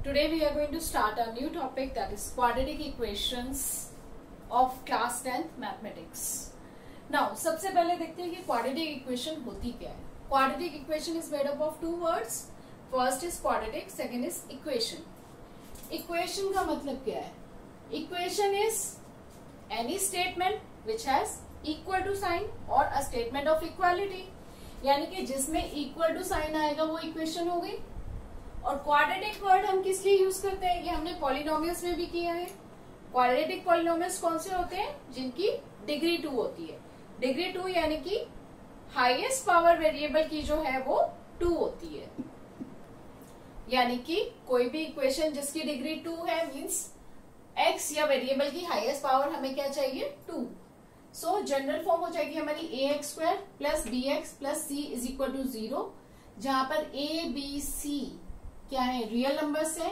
Today we are going to start a new topic, that is quadratic equations of class 10th mathematics. Now सबसे पहले देखते हैं कि quadratic equation होती क्या है. Quadratic equation is made up of two words. First is quadratic, second is equation. Equation का मतलब क्या है? Equation is any statement which has equal to sign or a statement of equality. यानी कि जिसमें equal to sign आएगा वो equation हो गई. और क्वाड्रेटिक वर्ड हम किस लिए यूज करते हैं? ये हमने पॉलिनोमियल्स में भी किया है. क्वाड्रेटिक पॉलिनोमियल्स कौन से होते हैं? जिनकी डिग्री 2 होती है. डिग्री 2 यानी कि हाईएस्ट पावर वेरिएबल की जो है वो 2 होती है. यानी कि कोई भी इक्वेशन जिसकी डिग्री 2 है मींस x या वेरिएबल की हाईएस्ट पावर हमें क्या चाहिए? 2. सो जनरल फॉर्म हो जाएगी हमारी ax² plus bx plus c is equal to 0, जहां पर a b c क्या है? रियल नंबर्स है.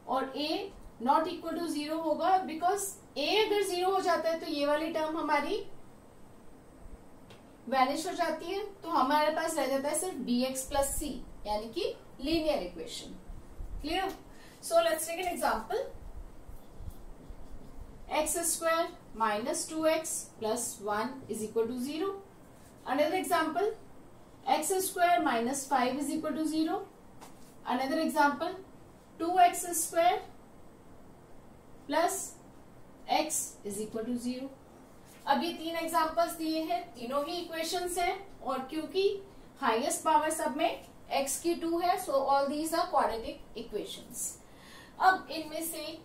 और a नॉट इक्वल टू 0 होगा बिकॉज a अगर 0 हो जाता है तो ये वाली टर्म हमारी वैनिश हो जाती है. तो हमारे पास रह जाता है सिर्फ bx प्लस c यानी कि linear equation. Clear? So let's take an example. x² minus 2x plus 1 is equal to 0. Another example, x² minus 5 is equal to 0. Another example, 2x² plus x is equal to 0. अब ये 3 examples दिए हैं, तीनों ही equations हैं. और क्योंकि highest power सब में x की 2 है, so all these are quadratic equations. अब इनमें से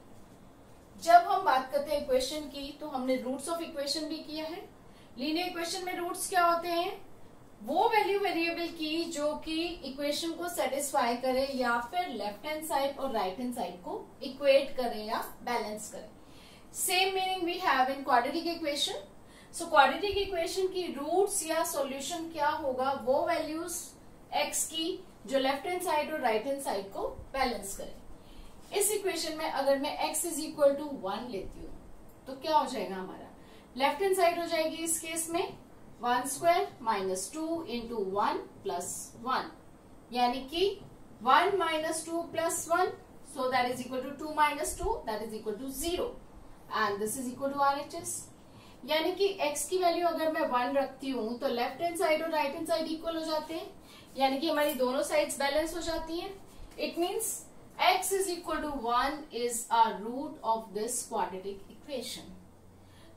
जब हम बात करते हैं इक्वेशन की तो हमने रूट्स ऑफ इक्वेशन भी किया है. लीनियर इक्वेशन में रूट्स क्या होते हैं? वो वैल्यू वेरिएबल की जो कि इक्वेशन को सेटिस्फाई करे या फिर लेफ्ट हैंड साइड और राइट हैंड साइड को इक्वेट करे या बैलेंस करे. Same meaning we have in quadratic equation. So quadratic equation की रूट्स या सॉल्यूशन क्या होगा? वो वैल्यूज x की जो लेफ्ट हैंड साइड और राइट हैंड साइड को बैलेंस करे. इस इक्वेशन में अगर मैं x इज इक्वल टू 1 लेती हूँ तो क्या हो जाएगा? हमारा लेफ्ट हैंड साइड हो जाएगी इस केस में 1² माइनस 2 इंटू 1 प्लस 1, यानी कि 1 minus 2 plus 1, so that is equal to 2 minus 2, that is equal to 0, and this is equal to RHS. यानी कि x की वैल्यू अगर मैं 1 रखती हूँ तो लेफ्ट हैंड साइड और राइट हैंड साइड इक्वल हो जाते हैं, यानी कि हमारी दोनों साइड्स बैलेंस हो जाती हैं. It means x is equal to 1 is a root of this quadratic equation.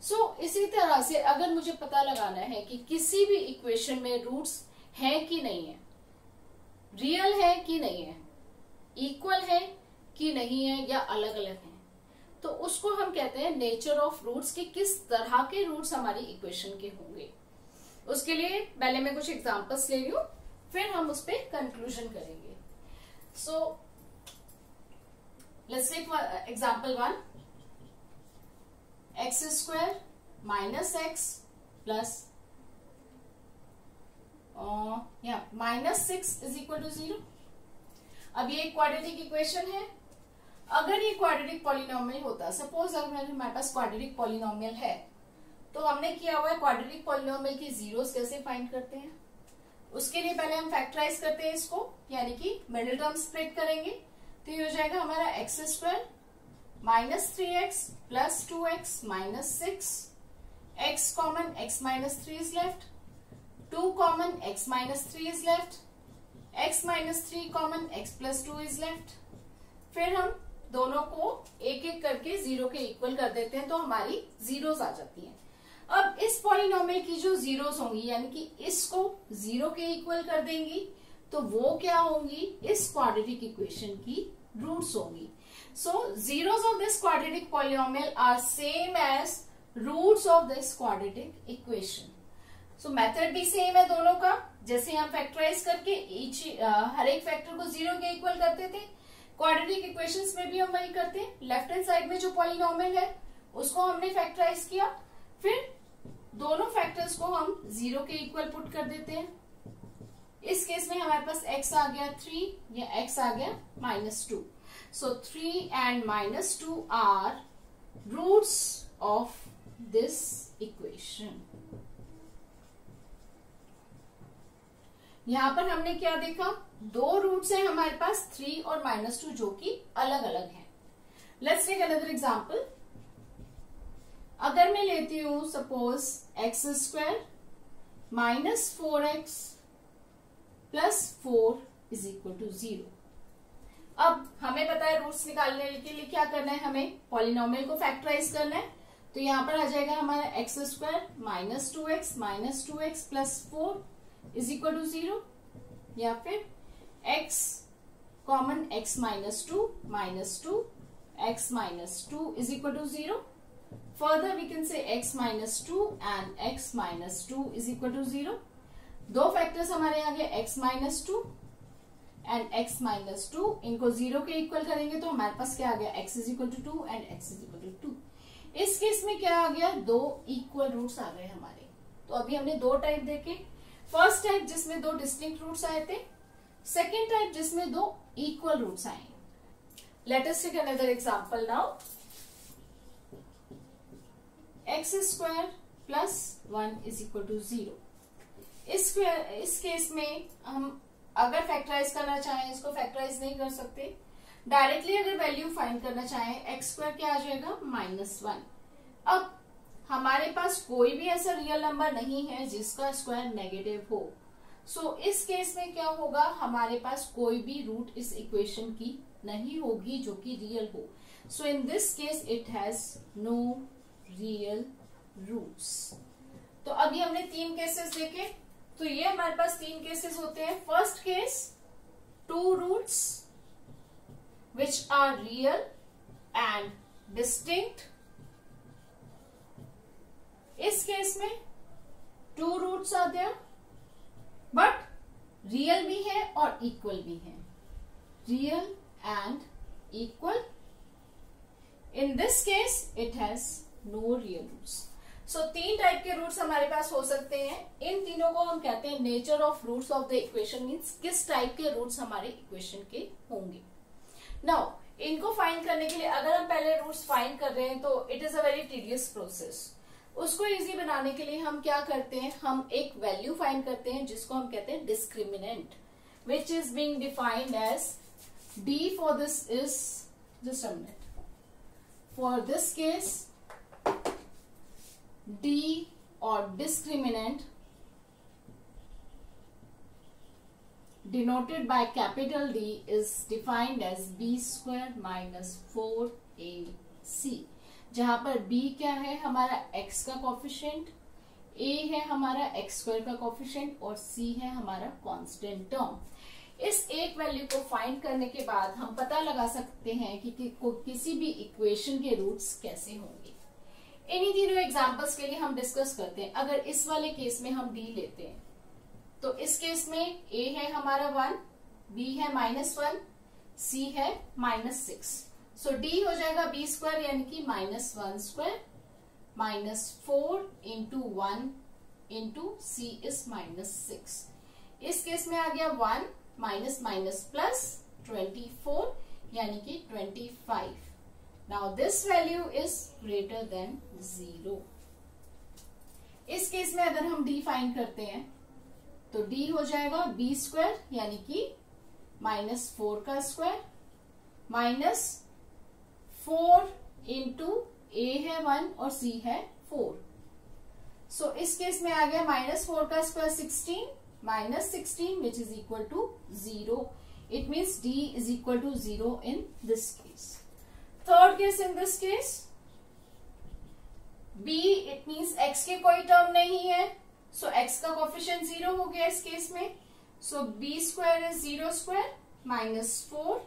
So इसी तरह से अगर मुझे पता लगाना है कि किसी भी इक्वेशन में रूट्स हैं कि नहीं है, रियल है कि नहीं है, इक्वल है कि नहीं है या अलग अलग है, तो उसको हम कहते हैं नेचर ऑफ रूट्स, कि किस तरह के रूट्स हमारी इक्वेशन के होंगे. उसके लिए पहले मैं कुछ एग्जांपल्स ले रही हूं, फिर हम उस पर कंक्लूजन करेंगे. So let's take example 1. x² minus x plus minus 6 is equal to 0. अब ये क्वाड्रेटिक इक्वेशन है. अगर ये क्वाड्रेटिक पॉलिनोमियल होता, सपोज अगर हमारे पास क्वाड्रेटिक पॉलिनोमियल है, तो हमने किया हुआ है क्वाड्रेटिक पॉलिनोमियल की जीरोस कैसे फाइंड करते हैं. उसके लिए पहले हम फैक्टराइज करते हैं इसको, यानी कि मिडिल टर्म स्प्लिट करेंगे. तो ये हो जाएगा हमारा x² minus 3x plus 2x minus 6, x common x minus 3 is left, 2 common x minus 3 is left, x minus 3 common x plus 2 is left. फिर हम दोनों को एक एक करके 0 के इक्वल कर देते हैं तो हमारी जीरोस आ जाती हैं. अब इस पॉलिनोमियल की जो जीरोस होंगी, यानी कि इसको 0 के इक्वल कर देंगी, तो वो क्या होंगी? इस क्वाड्रेटिक इक्वेशन की रूट्स होंगी. So zeros of this quadratic polynomial are same as roots of this quadratic equation. So method भी सेम है दोनों का. जैसे हम फैक्टराइज करके हर एक फैक्टर को 0 के इक्वल करते थे, क्वाड्रेटिक इक्वेशंस में भी हम वही करते हैं. लेफ्ट हैंड साइड में जो पॉलिनोमियल है उसको हमने फैक्टराइज किया, फिर दोनों फैक्टर्स को हम 0 के इक्वल पुट कर देते हैं. इस केस में हमारे पास x आ गया 3 या x आ गया -2. So 3 and -2 are roots of this equation. यहाँ पर हमने क्या देखा, दो रूट्स हैं हमारे पास 3 और -2 जो कि अलग अलग हैं। Let's take another example. अगर मैं लेती हूं सपोज x² -4x + 4 = 0। अब हमें पता है रूट्स निकालने के लिए क्या करना है, हमें पॉलिनोमियल को फैक्टराइज करना है। तो यहां पर आ जाएगा हमारा x² -2x + 4 = 0, या फिर x common x -2 -2 x -2 = 0। Further we can say x -2 and x -2 = 0। दो फैक्टर्स हमारे आ गए x -2 एंड x -2, इनको 0 के इक्वल करेंगे तो हमारे पास क्या आ गया, x = 2 एंड x = 2। इस केस में क्या आ गया, दो इक्वल रूट्स आ गए हमारे। तो अभी हमने दो टाइप देखे, फर्स्ट टाइप जिसमें दो डिस्टिंक्ट रूट्स आए थे, सेकेंड टाइप जिसमें दो इक्वल रूट्स आए। Let us take another example now. x² + 1 = 0। इस केस में हम अगर फैक्टराइज करना चाहें, इसको फैक्टराइज नहीं कर सकते, डायरेक्टली अगर वैल्यू फाइंड करना चाहें, x² क्या आ जाएगा, -1। अब हमारे पास कोई भी ऐसा रियल नंबर नहीं है जिसका स्क्वायर नेगेटिव हो। सो इस केस में क्या होगा, हमारे पास कोई भी रूट इस इक्वेशन की नहीं होगी जो कि रियल हो। So in this case it has no real roots. तो अभी हमने 3 केसेस देखे। तो ये हमारे पास 3 केसेस होते हैं। First case, 2 roots which are real and distinct. इस केस में 2 roots are there but real भी है और इक्वल भी है, real and equal. In this case it has no real roots. So 3 type के रूट्स हमारे पास हो सकते हैं। इन तीनों को हम कहते हैं nature of roots of the equation, means किस टाइप के रूट्स हमारे इक्वेशन के होंगे। नाउ इनको फाइंड करने के लिए अगर हम पहले रूट्स फाइंड कर रहे हैं तो it is a very tedious process. उसको इजी बनाने के लिए हम क्या करते हैं, हम एक वैल्यू फाइंड करते हैं जिसको हम कहते हैं discriminant, which is being defined as d for this is, just a minute, for this case d or discriminant denoted by capital D is defined as b² - 4ac, जहां पर b क्या है, हमारा x का कोफिशिएंट, a है हमारा x² का coefficient और c है हमारा कांस्टेंट टर्म। इस एक वैल्यू को फाइंड करने के बाद हम पता लगा सकते हैं कि किसी भी इक्वेशन के रूट्स कैसे होंगे। इन्हीं तीनों एग्जांपल्स के लिए हम डिस्कस करते हैं। अगर इस वाले केस में हम d लेते हैं तो इस केस में a है हमारा 1, b है -1, c है -6। सो d हो जाएगा b² यानी कि -1² -4 × 1 × c is -6। इस केस में आ गया 1 प्लस 24 यानी कि 25। Now this value is greater than 0। इस केस में अगर हम d फाइंड करते हैं तो d हो जाएगा b² यानी कि -4 का स्क्वायर -4 × a है 1 और c है 4। सो इस केस में आ गया -4 का square 16 -16 which is equal to 0. It means d is equal to 0 in this case. Third case, in this case b, it means x के कोई टर्म नहीं है, so x का कोफिशिएंट 0 हो गया इस केस में। so b² is 0² -4,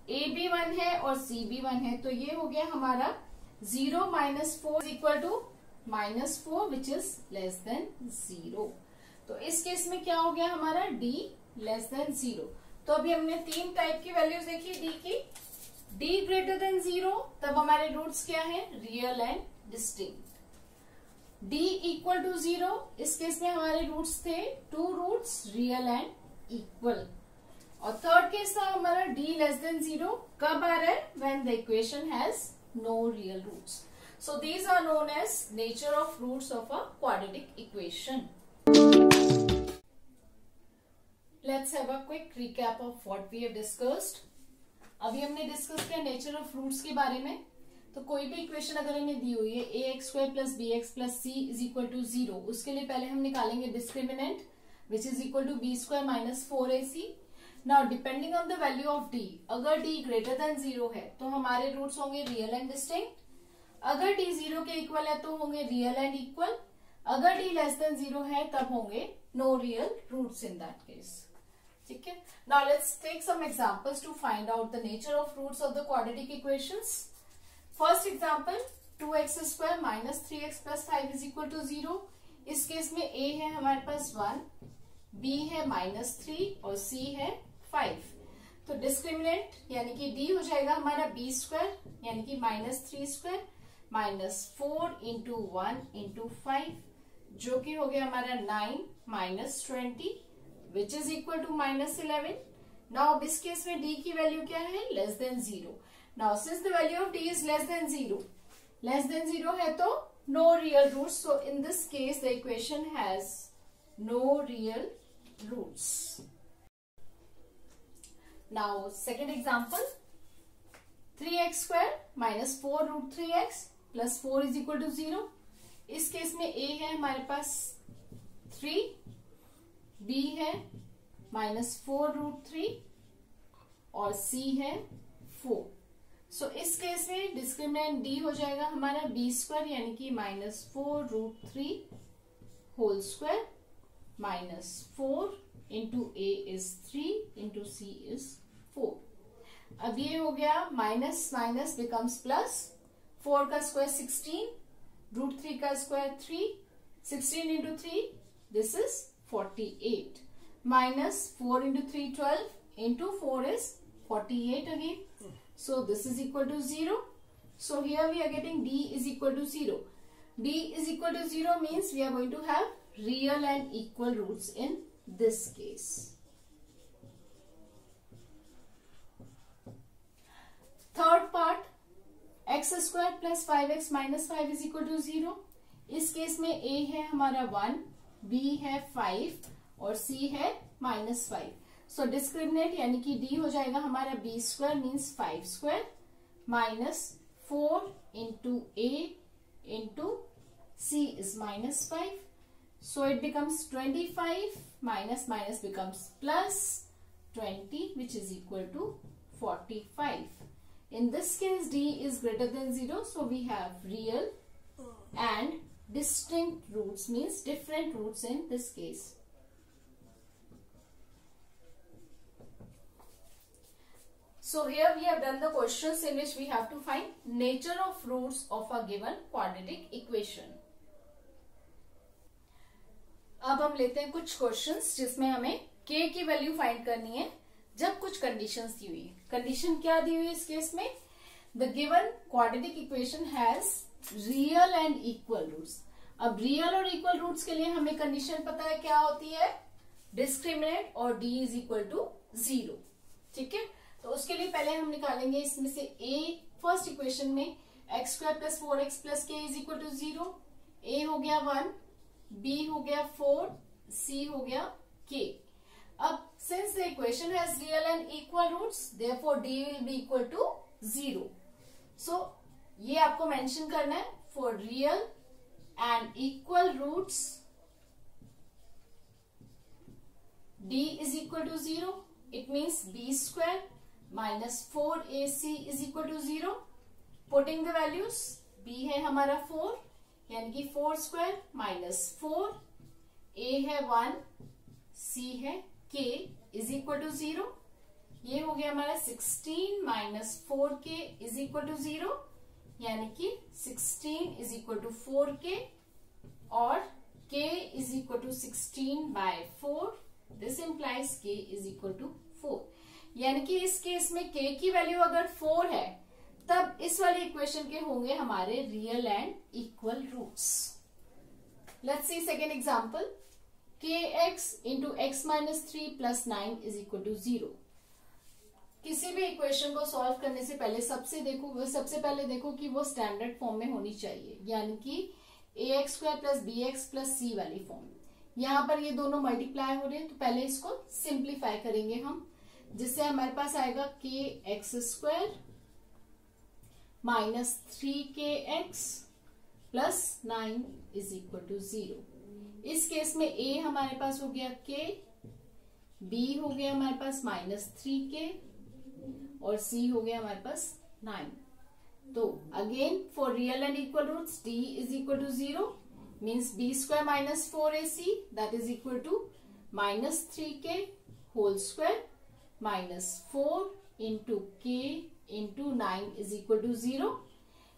a भी 1 है और c भी 1 है, तो ये हो गया हमारा 0 - 4 is equal to -4 which is less than 0। तो इस केस में क्या हो गया हमारा d लेस देन 0। तो अभी हमने 3 टाइप की वैल्यूज देखी d की। d ग्रेटर देन 0 तब हमारे रूट्स क्या है, real and distinct. d equal to 0 इस केस में हमारे रूट्स थे 2 रूट्स रियल एंड इक्वल। और थर्ड केस था हमारा d लेस देन 0 कब आ रहा है, when the equation has no real roots. So these are known as nature of roots of a quadratic equation. Let's have a quick recap of what we have discussed. अभी हमने discuss किया nature of roots के बारे में. तो कोई भी equation अगर हमें दी हुई है ax² plus bx plus c is equal to 0, उसके लिए पहले हम निकालेंगे discriminant which is equal to b² minus 4ac. Now depending on the value of d, अगर d ग्रेटर देन 0 है तो हमारे रूट्स होंगे रियल एंड डिस्टिंक्ट. अगर d 0 के इक्वल है तो होंगे रियल एंड इक्वल. अगर d लेस देन 0 है तब होंगे no real roots in that case. ठीक है. Now let's take some examples to find out the nature of roots of the quadratic equations. First example 2x² minus 3x plus 5 is equal to 0. इस case में a है हमारे पास 1, b है -3 और c है 5. तो डिस्क्रिमिनेंट यानी कि d हो जाएगा हमारा b² यानी कि -3² माइनस 4 इंटू 1 इंटू 5 जो कि हो गया हमारा 9 minus 20 which is equal to -11. Now इस केस में d की वैल्यू क्या है? Less than 0. Now since the value of d is less than 0 है तो no real roots. So in this case the equation has no real roots. Now second example 3x² minus 4 root 3x plus 4 is equal to 0. इस case में a है हमारे पास 3, b है -4 root 3 और c है 4. सो इस केस में डिस्क्रिमिनेंट d हो जाएगा हमारा b² यानी कि -4 root 3 whole square minus 4 into a is 3 into c is 4. अब ये हो गया माइनस माइनस बिकम्स प्लस. 4 का स्क्वायर 16, रूट 3 का square 3, 16 into 3 this is 48 minus 4 into 3 12 into 4 is 48 again. So this is equal to 0. So here we are getting d is equal to 0. D is equal to 0 means we are going to have real and equal roots in this case. Third part, x² plus 5x minus 5 is equal to 0. इस case में a है हमारा 1, b है 5 और c है -5. सो discriminant यानी कि d हो जाएगा हमारा b² means 5² minus 4 into a into c is -5. So it becomes 25 minus minus becomes plus 20 which is equal to 45. In this case d is greater than 0, so we have real and distinct roots means different roots in this case. So here we have done the questions in which we have to find nature of roots of a given quadratic equation. अब हम लेते हैं कुछ questions जिसमें हमें k की value find करनी है जब कुछ कंडीशंस दी हुई है. कंडीशन क्या दी हुई है इस केस में? The given quadratic equation has real and equal roots. अब रियल और इक्वल रूट्स के लिए हमें कंडीशन पता है क्या होती है? डिस्क्रिमिनेंट और d इज इक्वल टू 0. ठीक है. तो उसके लिए पहले हम निकालेंगे इसमें से a. फर्स्ट इक्वेशन में x² plus 4x plus k is equal to 0. a हो गया 1, b हो गया 4, c हो गया k. अब since the equation has real and equal roots therefore d will be equal to 0. सो ये आपको मेंशन करना है. For real and equal roots d is equal to 0. It means b² minus 4ac is equal to 0. Putting the values, b है हमारा 4 यानी कि 4² minus 4, a है 1, c है k is equal to 0. ये हो गया हमारा 16 minus 4k is equal to 0 यानी कि 16 is equal to 4k और k is equal to 16 by 4. This implies k is equal to 4. यानी कि इस केस में k की वैल्यू अगर 4 है तब इस वाली इक्वेशन के होंगे हमारे real and equal roots. Let's see second example. kx into x minus 3 plus 9 is equal to 0. किसी भी इक्वेशन को सॉल्व करने से पहले सबसे पहले देखो कि वो स्टैंडर्ड फॉर्म में होनी चाहिए यानी कि ax² plus bx plus c वाली फॉर्म. यहाँ पर ये दोनों मल्टीप्लाई हो रहे हैं, तो पहले इसको सिंप्लीफाई करेंगे हम, जिससे हमारे पास आएगा k x square minus 3kx plus 9 is equal to 0। इस केस में a हमारे पास हो गया k, b हो गया हमारे पास माइनस 3k और c हो गया हमारे पास 9। तो again for real and equal roots d is equal to 0 means b square minus 4ac that is equal to minus 3k whole square minus 4 into k into 9 is equal to 0।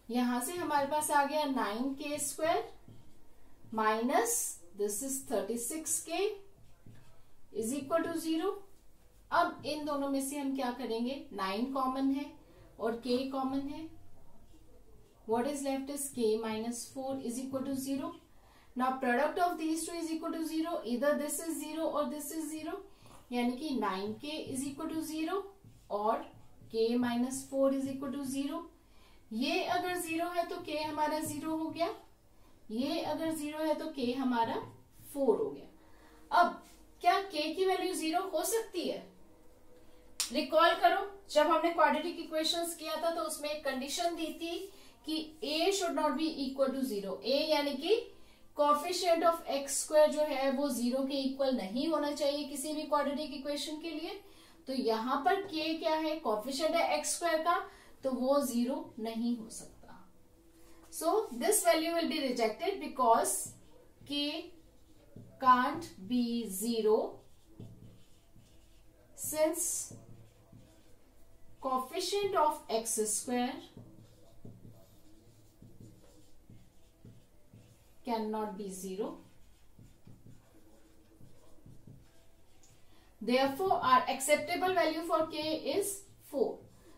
यहां से हमारे पास आ गया 9k square minus this is 36k is equal to 0। अब इन दोनों में से हम क्या करेंगे, 9 कॉमन है और k कॉमन है, what is left is k minus 4 is equal to 0. Now product of these two is equal to 0, either this is 0 or this is 0, यानी कि 9k is equal to 0 और k minus 4 is equal to 0। ये अगर 0 है तो k हमारा 0 हो गया, ये अगर 0 है तो k हमारा 4 हो गया। अब क्या k की वैल्यू 0 हो सकती है? रिकॉल करो, जब हमने क्वाड्रेटिक इक्वेशंस किया था तो उसमें एक कंडीशन दी थी कि a should not be equal to 0। a यानी कि कोएफिशिएंट ऑफ x स्क्वायर जो है वो 0 के इक्वल नहीं होना चाहिए किसी भी क्वाड्रेटिक इक्वेशन के लिए। तो यहां पर k क्या है, कोएफिशिएंट है x स्क्वायर का, तो वो 0 नहीं हो सकता। So this value will be rejected because k can't be 0 since coefficient of x square cannot be 0. Therefore, our acceptable value for k is 4.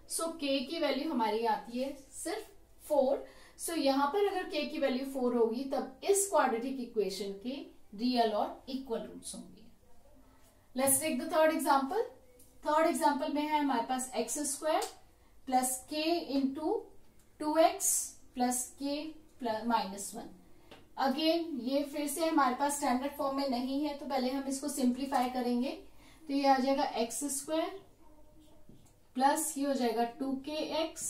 So k की वैल्यू हमारी आती है सिर्फ 4. So यहाँ पर अगर k की वैल्यू 4 होगी तब इस क्वाड्रेटिक इक्वेशन के रियल और इक्वल रूट्स होंगे। Let's take the third example. Third example में है हमारे पास x square plus k into 2x plus k minus 1। Again ये फिर से हमारे पास स्टैंडर्ड फॉर्म में नहीं है, तो पहले हम इसको सिंप्लीफाई करेंगे। तो ये आ जाएगा एक्स स्क्वायर प्लस ये हो जाएगा 2kx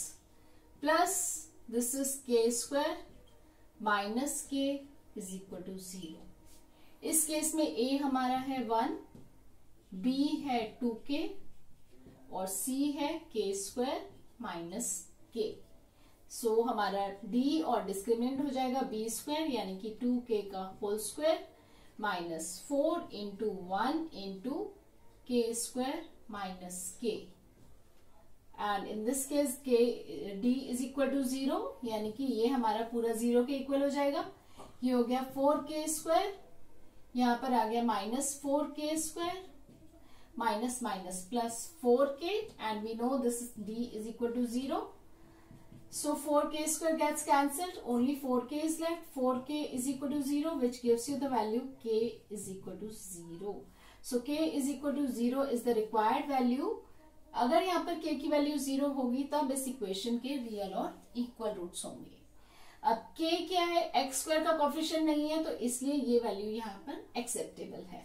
plus this is k square minus k is equal to 0। इस केस में a हमारा है 1, b है 2k और c है k स्क्वायर माइनस k। सो हमारा d और डिस्क्रिमिनेंट हो जाएगा b स्क्वायर यानी कि 2k का whole square minus 4 into 1 into k square minus k and in this case k d is equal to 0 यानी कि ये हमारा पूरा 0 के इक्वल हो जाएगा। ये हो गया 4k स्क्वायर, यहाँ पर आ गया minus 4k square minus minus plus 4k and we know this d is equal to 0। So 4k square gets cancelled, only 4k is left. 4k is equal to 0 which gives you the value k is equal to 0. So k is equal to 0 is the required value. अगर यहाँ पर k की value 0 होगी तब इस equation के real और equal roots होंगे। अब k क्या है, x स्क्वायर का कोएफिशिएंट नहीं है तो इसलिए ये वैल्यू यहाँ पर एक्सेप्टेबल है।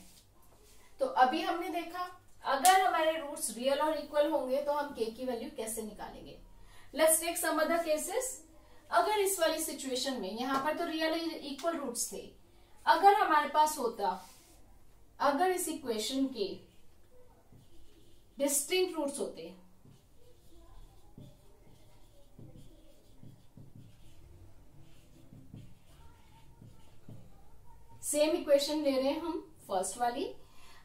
तो अभी हमने देखा अगर हमारे रूट्स रियल और इक्वल होंगे तो हम k की वैल्यू कैसे निकालेंगे। Let's take some other cases. अगर इस वाली सिचुएशन में यहाँ पर तो रियल इक्वल रूट्स थे, अगर हमारे पास होता, अगर इस इक्वेशन के डिस्टिंक्ट रूट्स होते, सेम इक्वेशन ले रहे हैं हम फर्स्ट वाली,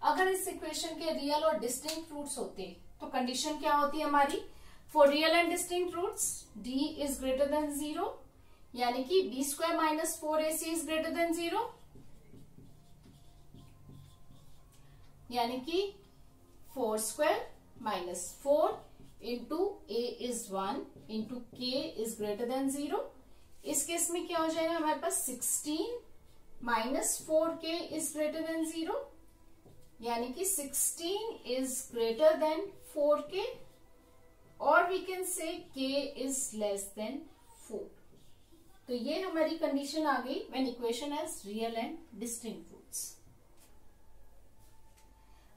अगर इस इक्वेशन के रियल और डिस्टिंक्ट रूट्स होते तो कंडीशन क्या होती है हमारी, For real and distinct roots, d is greater than 0, यानी कि b square minus 4ac is greater than 0, यानी कि 4 square minus 4 into a is 1 into k is greater than 0। इस केस में क्या हो जाएगा हमारे पास 16 minus 4k is greater than 0, यानी कि 16 is greater than 4k और we can say k is less than 4। तो ये हमारी कंडीशन आ गई when equation has real and distinct roots.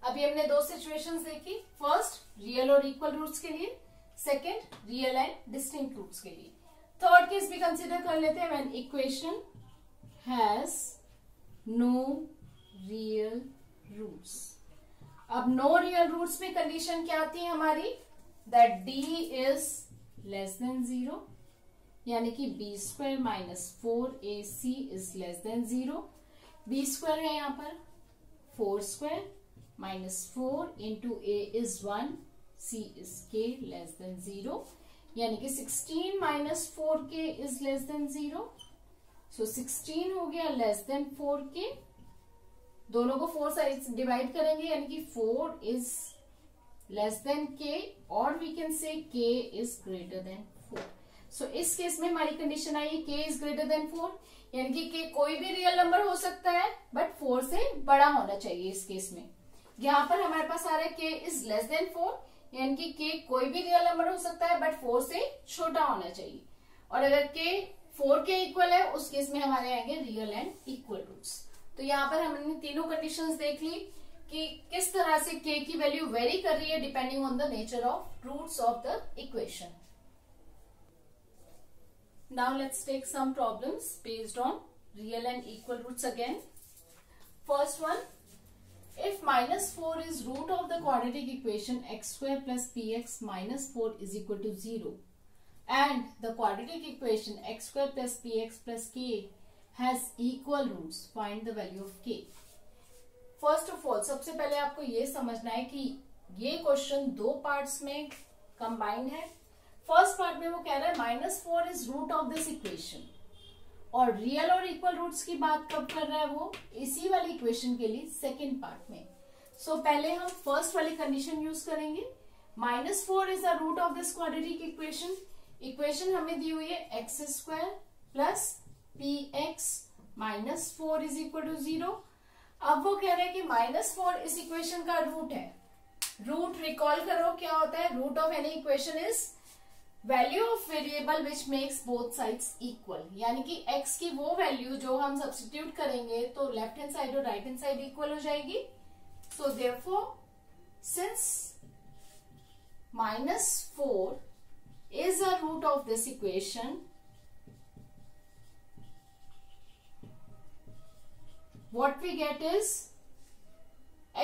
अभी हमने दो सिचुएशंस देखी, फर्स्ट रियल और इक्वल रूट्स के लिए, second real and distinct roots के लिए। थर्ड केस भी कंसिडर कर लेते हैं, when equation has no real roots. अब नो रियल रूट्स में कंडीशन क्या आती है हमारी, that d is less than 0, यानी कि b square minus 4ac is less than 0। B square है यहाँ पर 4 square minus 4 into a is 1, c is k less than 0, यानी कि 16 minus 4k is less than 0। So 16 हो गया लेस देन 4k, दोनों को 4 साइड डिवाइड करेंगे, यानी कि 4 इज लेस देन k, और we can say k is greater than 4। So इस केस में हमारी कंडीशन आई k इज ग्रेटर देन 4, यानी कि k कोई भी रियल नंबर हो सकता है बट 4 से बड़ा होना चाहिए। इस केस में यहाँ पर हमारे पास आ रहा है k इज लेस देन 4, यानी कि k कोई भी रियल नंबर हो सकता है बट 4 से छोटा होना चाहिए। और अगर k 4 के इक्वल है, उस केस में हमारे आएंगे रियल एंड इक्वल रूट्स। तो यहाँ पर हमने तीनों कंडीशंस देख ली कि किस तरह से k की वैल्यू वेरी कर रही है depending on the nature of roots of the equation. Now let's take some problems based on real and equal roots again. First one, if minus 4 is root of the quadratic equation x square plus px minus 4 is equal to 0 and the quadratic equation x square plus px plus k has equal roots, find the value of k. First of all, सबसे पहले आपको ये समझना है कि ये question दो parts में कंबाइंड है। फर्स्ट पार्ट में वो कह रहा है -4 is root of this equation, और रियल और इक्वल रूट्स की बात कब कर रहा है वो, इसी वाली इक्वेशन के लिए सेकेंड पार्ट में। सो पहले हम फर्स्ट वाली कंडीशन यूज करेंगे, -4 is the root of this quadratic equation. Equation हमें दी हुई है x square plus p x minus 4 is equal to 0। अब वो कह रहे हैं कि -4 इस इक्वेशन का रूट है। रूट रिकॉल करो क्या होता है, root of any equation is value of variable which makes both sides equal, यानी कि x की वो वैल्यू जो हम सब्स्टिट्यूट करेंगे तो लेफ्ट हैंड साइड और राइट हैंड साइड इक्वल हो जाएगी। So therefore since -4 is a root of this equation, what we get is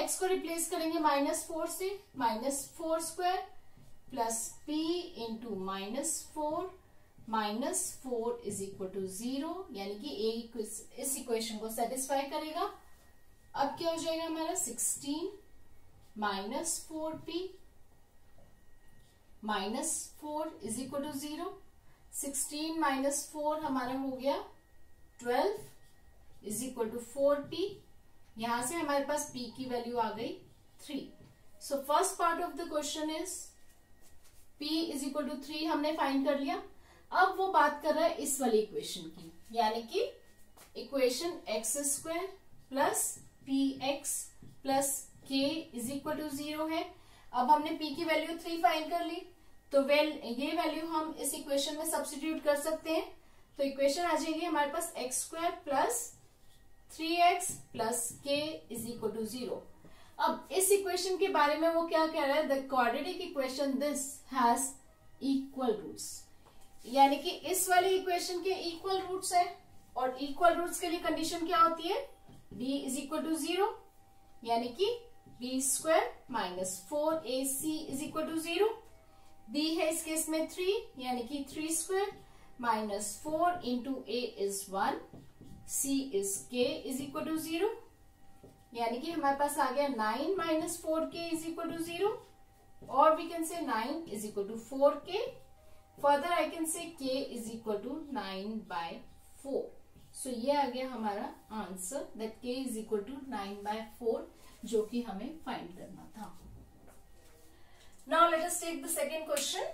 x को रिप्लेस करेंगे -4 से, -4 square plus p into -4 is equal to 0, यानी कि a इस इक्वेशन को सेटिस्फाई करेगा। अब क्या हो जाएगा हमारा 16 -4p -4 इज इक्वल टू 0। 16 -4 हमारा हो गया 12 इज इक्वल टू 4p। यहां से हमारे पास p की वैल्यू आ गई 3। So first part of the question is p is equal to 3 हमने फाइंड कर लिया। अब वो बात कर रहा है इस वाली इक्वेशन की, यानी कि equation x square plus p x plus k is equal to 0 है। अब हमने p की वैल्यू 3 फाइंड कर ली, तो ये वैल्यू हम इस इक्वेशन में सब्स्टिट्यूट कर सकते हैं। तो इक्वेशन आ जाएगी हमारे पास x square plus 3x plus k is equal to 0। अब इस इक्वेशन के बारे में वो क्या कह रहा है, the quadratic equation this has equal roots, यानी कि इस वाली इक्वेशन के इक्वल रूट्स है। और इक्वल रूट्स के लिए कंडीशन क्या होती है, b इज इक्वल टू 0, यानी कि b square minus 4ac is equal to 0। b है इस केस में 3, यानी कि 3 square minus 4 into a is 1, c is k is equal to 0, यानी कि हमारे पास आ गया 9 minus 4k is equal to 0, और we can say 9 is equal to 4k। Further I can say k is equal to 9/4। सो ये आ गया हमारा answer, that k is equal to 9/4, जो कि हमें फाइंड करना था। Now let us take the second question.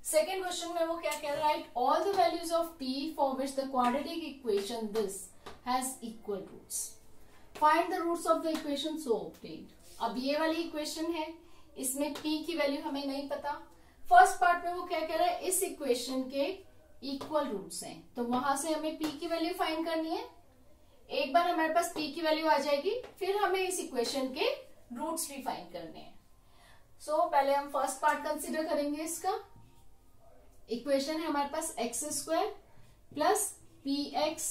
Second question में वो क्या कह रहा है, write all the values of p for which the quadratic equation this has equal roots, find the roots of the equation so obtained. अब ये वाली equation है, इसमें p की वैल्यू हमें नहीं पता। फर्स्ट पार्ट में वो क्या कह रहा है, इस इक्वेशन के इक्वल रूट्स हैं, तो वहां से हमें p की वैल्यू फाइंड करनी है। एक बार हमारे पास p की वैल्यू आ जाएगी, फिर हमें इस इक्वेशन के रूट्स भी फाइंड करने हैं। सो पहले हम फर्स्ट पार्ट कंसीडर करेंगे इसका। इक्वेशन है हमारे पास x square plus p x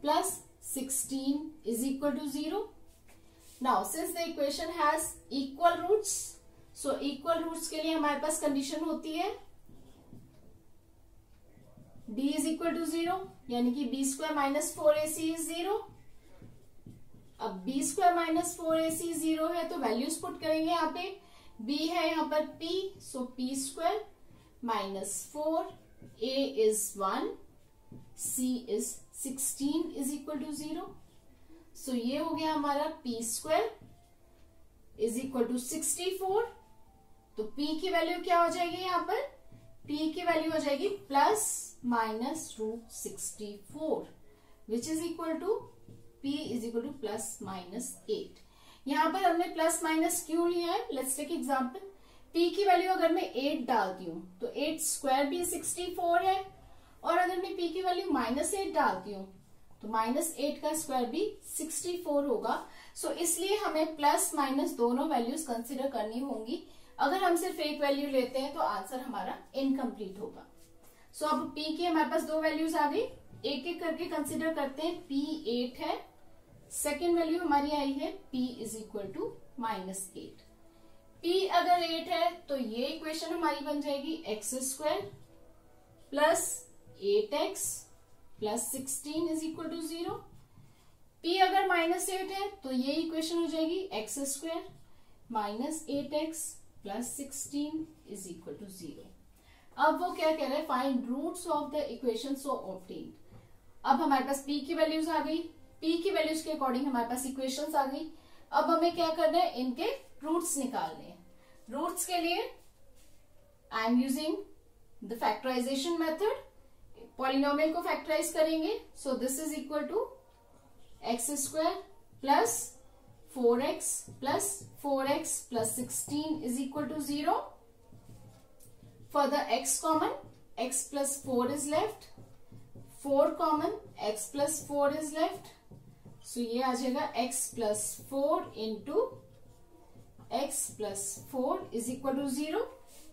plus 16 is equal to 0. Now since the equation has equal roots, so equal roots के लिए हमारे पास कंडीशन होती है d is equal to 0, यानी कि b square minus 4ac is 0. अब b square minus 4ac 0 है तो वैल्यूज पुट करेंगे यहाँ पे। b है यहाँ पर p, so p square minus 4, a is 1, c is 16 is equal to 0. So ये हो गया हमारा p square is equal to 64. तो p की वैल्यू क्या हो जाएगी यहाँ पर? p की वैल्यू हो जाएगी plus minus root 64 which is equal to p is equal to plus minus 8. यहाँ पर हमने प्लस माइनस क्यों लिया है? Let's take example. p की वैल्यू अगर मैं 8 डालती हूँ तो 8 स्क्वायर भी 64 है, और अगर मैं p की वैल्यू -8 डालती हूँ तो -8 का स्क्वायर भी 64 होगा। सो इसलिए हमें प्लस माइनस दोनों वैल्यूज कंसिडर करनी होंगी। अगर हम सिर्फ एक वैल्यू लेते हैं तो आंसर हमारा इनकम्प्लीट होगा। सो अब p की हमारे पास दो वैल्यूज आ गई, एक एक करके कंसिडर करते हैं। p 8 है, सेकेंड वैल्यू हमारी आई है p is equal to -8। p अगर 8 है तो ये इक्वेशन हमारी बन जाएगी x square plus 8x plus 16 is equal to 0। p अगर -8 है तो ये इक्वेशन हो जाएगी x square minus 8x plus 16 is equal to 0। अब वो क्या कह रहे हैं? Find roots of the equation so obtained. अब हमारे पास p की वैल्यूज आ गई, p की वैल्यूज के अकॉर्डिंग हमारे पास इक्वेशंस आ गई। अब हमें क्या करना है? इनके रूट्स निकालने हैं। रूट्स के लिए I am using the factorisation method. Polynomial को फैक्टराइज करेंगे। So this is equal to x square plus 4x plus 4x plus 16 is equal to 0। For the x common, x plus 4 is left, 4 common, x plus 4 is left. So ये आ जाएगा x plus 4 into x plus 4 is equal to 0,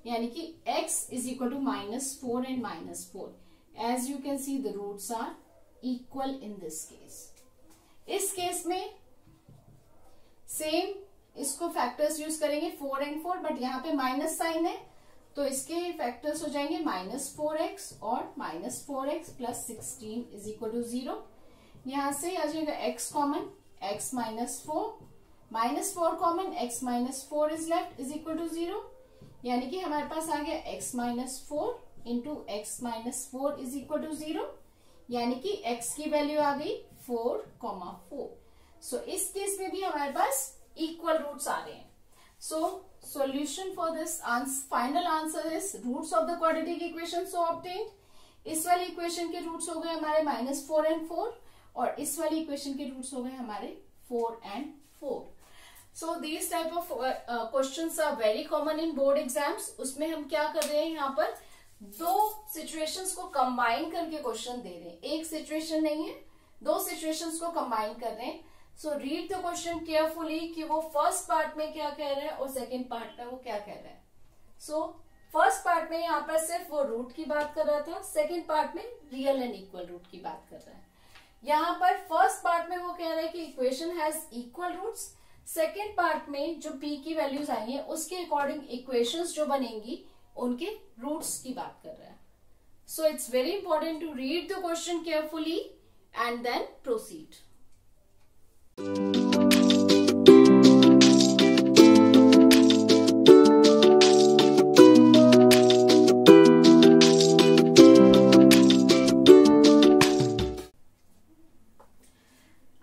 यानी कि x is equal to -4 and -4। As you can see, the roots are equal in this case. इस case में same इसको factors use करेंगे 4 and 4, but यहाँ पे माइनस साइन है तो इसके फैक्टर्स हो जाएंगे -4x और -4x plus 16 is equal to 0। यहाँ से आ जाएगा x common, x -4 common, x -4 is left is equal to 0, यानी कि हमारे पास आ गया x -4 into x -4 is equal to 0, यानी कि x की वैल्यू आ गई 4,4। सो इस केस में भी हमारे पास इक्वल रूट्स आ रहे हैं। So solution for this final answer is roots of the quadratic equation so obtained. इस वाली इक्वेशन के रूट्स हो गए हमारे -4 and 4, और इस वाली इक्वेशन के रूट्स हो गए हमारे 4 and 4। So these type of questions are very common in board exams. उसमें हम क्या कर रहे हैं? यहाँ पर दो सिचुएशंस को कंबाइन करके क्वेश्चन दे रहे हैं। एक सिचुएशन नहीं है, दो सिचुएशंस को कंबाइन कर रहे हैं। So read the question carefully कि वो फर्स्ट पार्ट में क्या कह रहे हैं और सेकंड पार्ट में वो क्या कह रहे हैं। सो फर्स्ट पार्ट में यहाँ पर सिर्फ वो रूट की बात कर रहा था, सेकंड पार्ट में रियल एंड इक्वल रूट की बात कर रहा है। यहाँ पर फर्स्ट पार्ट में वो कह रहा है कि equation has equal roots, second part में जो p की वैल्यूज आई है उसके अकॉर्डिंग इक्वेशंस जो बनेंगी उनके रूट्स की बात कर रहा है। So it's very important to read the question carefully and then proceed.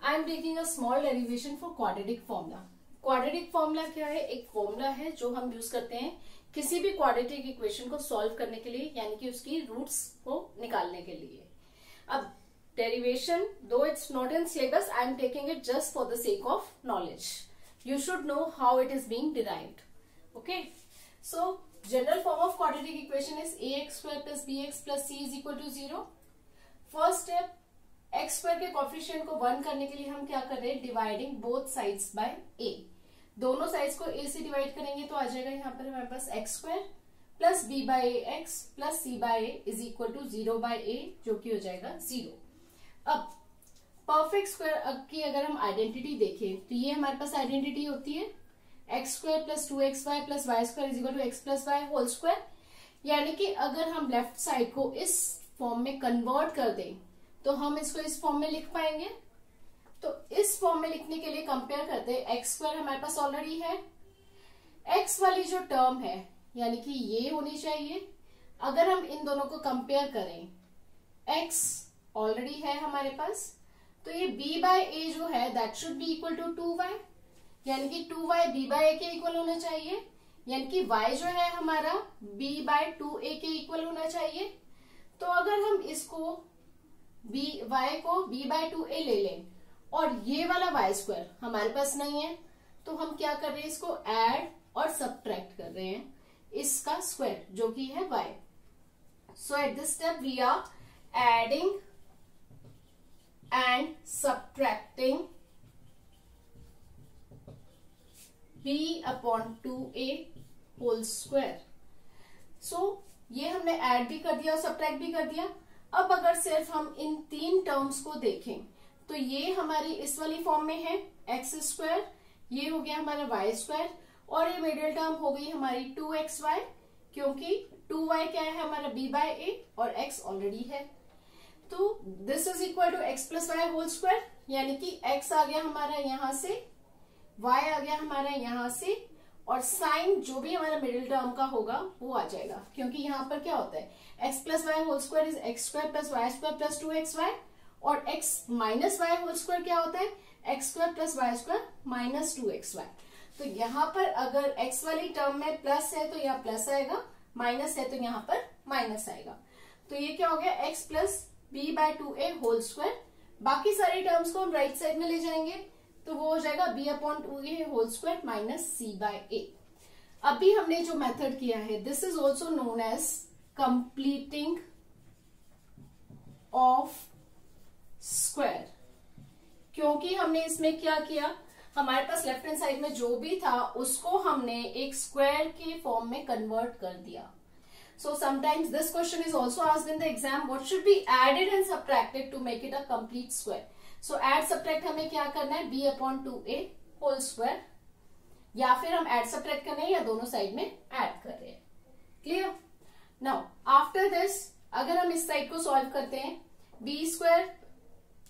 I am taking a small derivation for quadratic formula. Quadratic formula क्या है? एक फॉर्मूला है जो हम यूज करते हैं किसी भी क्वाड्रेटिक इक्वेशन को सॉल्व करने के लिए, यानी कि उसकी रूट्स को निकालने के लिए। अब डेरिवेशन, दो it's not in syllabus, I am taking it just for the sake of knowledge. You should know how it is being derived. Okay, so general form of quadratic equation is ax² + bx + c = 0। First step, x square के coefficient को 1 करने के लिए हम क्या कर रहे हैं, dividing both sides by a। दोनों साइड्स को a से डिवाइड करेंगे तो आ जाएगा यहाँ पर हमारे पास x square plus b by a x plus c by a is equal to 0 by a, जो कि हो जाएगा 0। अब परफेक्ट स्क्वायर की अगर हम आइडेंटिटी देखें तो ये हमारे पास आइडेंटिटी होती है x square plus 2xy plus y square is equal to x plus y whole square. यानी कि अगर हम लेफ्ट साइड को इस फॉर्म में कन्वर्ट कर दें तो हम इसको इस फॉर्म में लिख पाएंगे। तो इस फॉर्म में लिखने के लिए कंपेयर करते हैं, एक्स स्क्वायर हमारे पास ऑलरेडी है, एक्स वाली जो टर्म है यानी कि ये होनी चाहिए। अगर हम इन दोनों को कंपेयर करें, एक्स ऑलरेडी है हमारे पास, तो ये b बाय ए जो है that should be equal to 2y, यानी कि 2y b बाय ए के इक्वल होना चाहिए, यानी कि y जो है हमारा b बाय 2a के इक्वल होना चाहिए। तो अगर हम इसको y को b बाय 2a ले लें और ये वाला y स्क्वायर हमारे पास नहीं है, तो हम क्या कर रहे हैं, इसको ऐड और सब्ट्रैक्ट कर रहे हैं इसका स्क्वायर जो कि है y। So at this step we are adding and subtracting b upon 2a whole square। so ये हमने ऐड भी कर दिया और सब्ट्रैक्ट भी कर दिया। अब अगर सिर्फ हम इन तीन टर्म्स को देखें तो ये हमारी इस वाली फॉर्म में है एक्स स्क्वायर, ये हो गया हमारा वाई स्क्वायर, और ये मिडिल टर्म हो गई हमारी 2xy, क्योंकि 2y क्या है हमारा b बाय ए और x ऑलरेडी है। तो this is equal to x plus y whole square, यानी कि x आ गया हमारा यहां से, y आ गया हमारा यहां से, और साइन जो भी हमारा मिडिल टर्म का होगा वो आ जाएगा, क्योंकि यहाँ पर क्या होता है x plus y whole square is x square plus y square plus 2xy, और x minus y whole square क्या होता है x square plus y square minus 2xy। तो यहाँ पर अगर x वाली टर्म में प्लस है तो यहाँ प्लस आएगा, माइनस है तो यहाँ पर माइनस आएगा। तो ये क्या हो गया x plus b by 2a whole square. बाकी सारी टर्म्स को हम राइट साइड में ले जाएंगे तो वो हो जाएगा b upon 2a whole square minus c by a। अभी हमने जो मेथड किया है this is also known as completing of square, क्योंकि हमने इसमें क्या किया, हमारे पास लेफ्ट हैंड साइड में जो भी था उसको हमने एक स्क्वायर के फॉर्म में कन्वर्ट कर दिया। So sometimes this question is also asked in the exam, what should be added and subtracted to make it a complete square? So add subtract हमें क्या करना है, b upon 2a whole square, या फिर हम add subtract करना है या दोनों साइड में add कर रहे हैं। Clear? Now after this अगर हम इस साइड को सॉल्व करते हैं, b square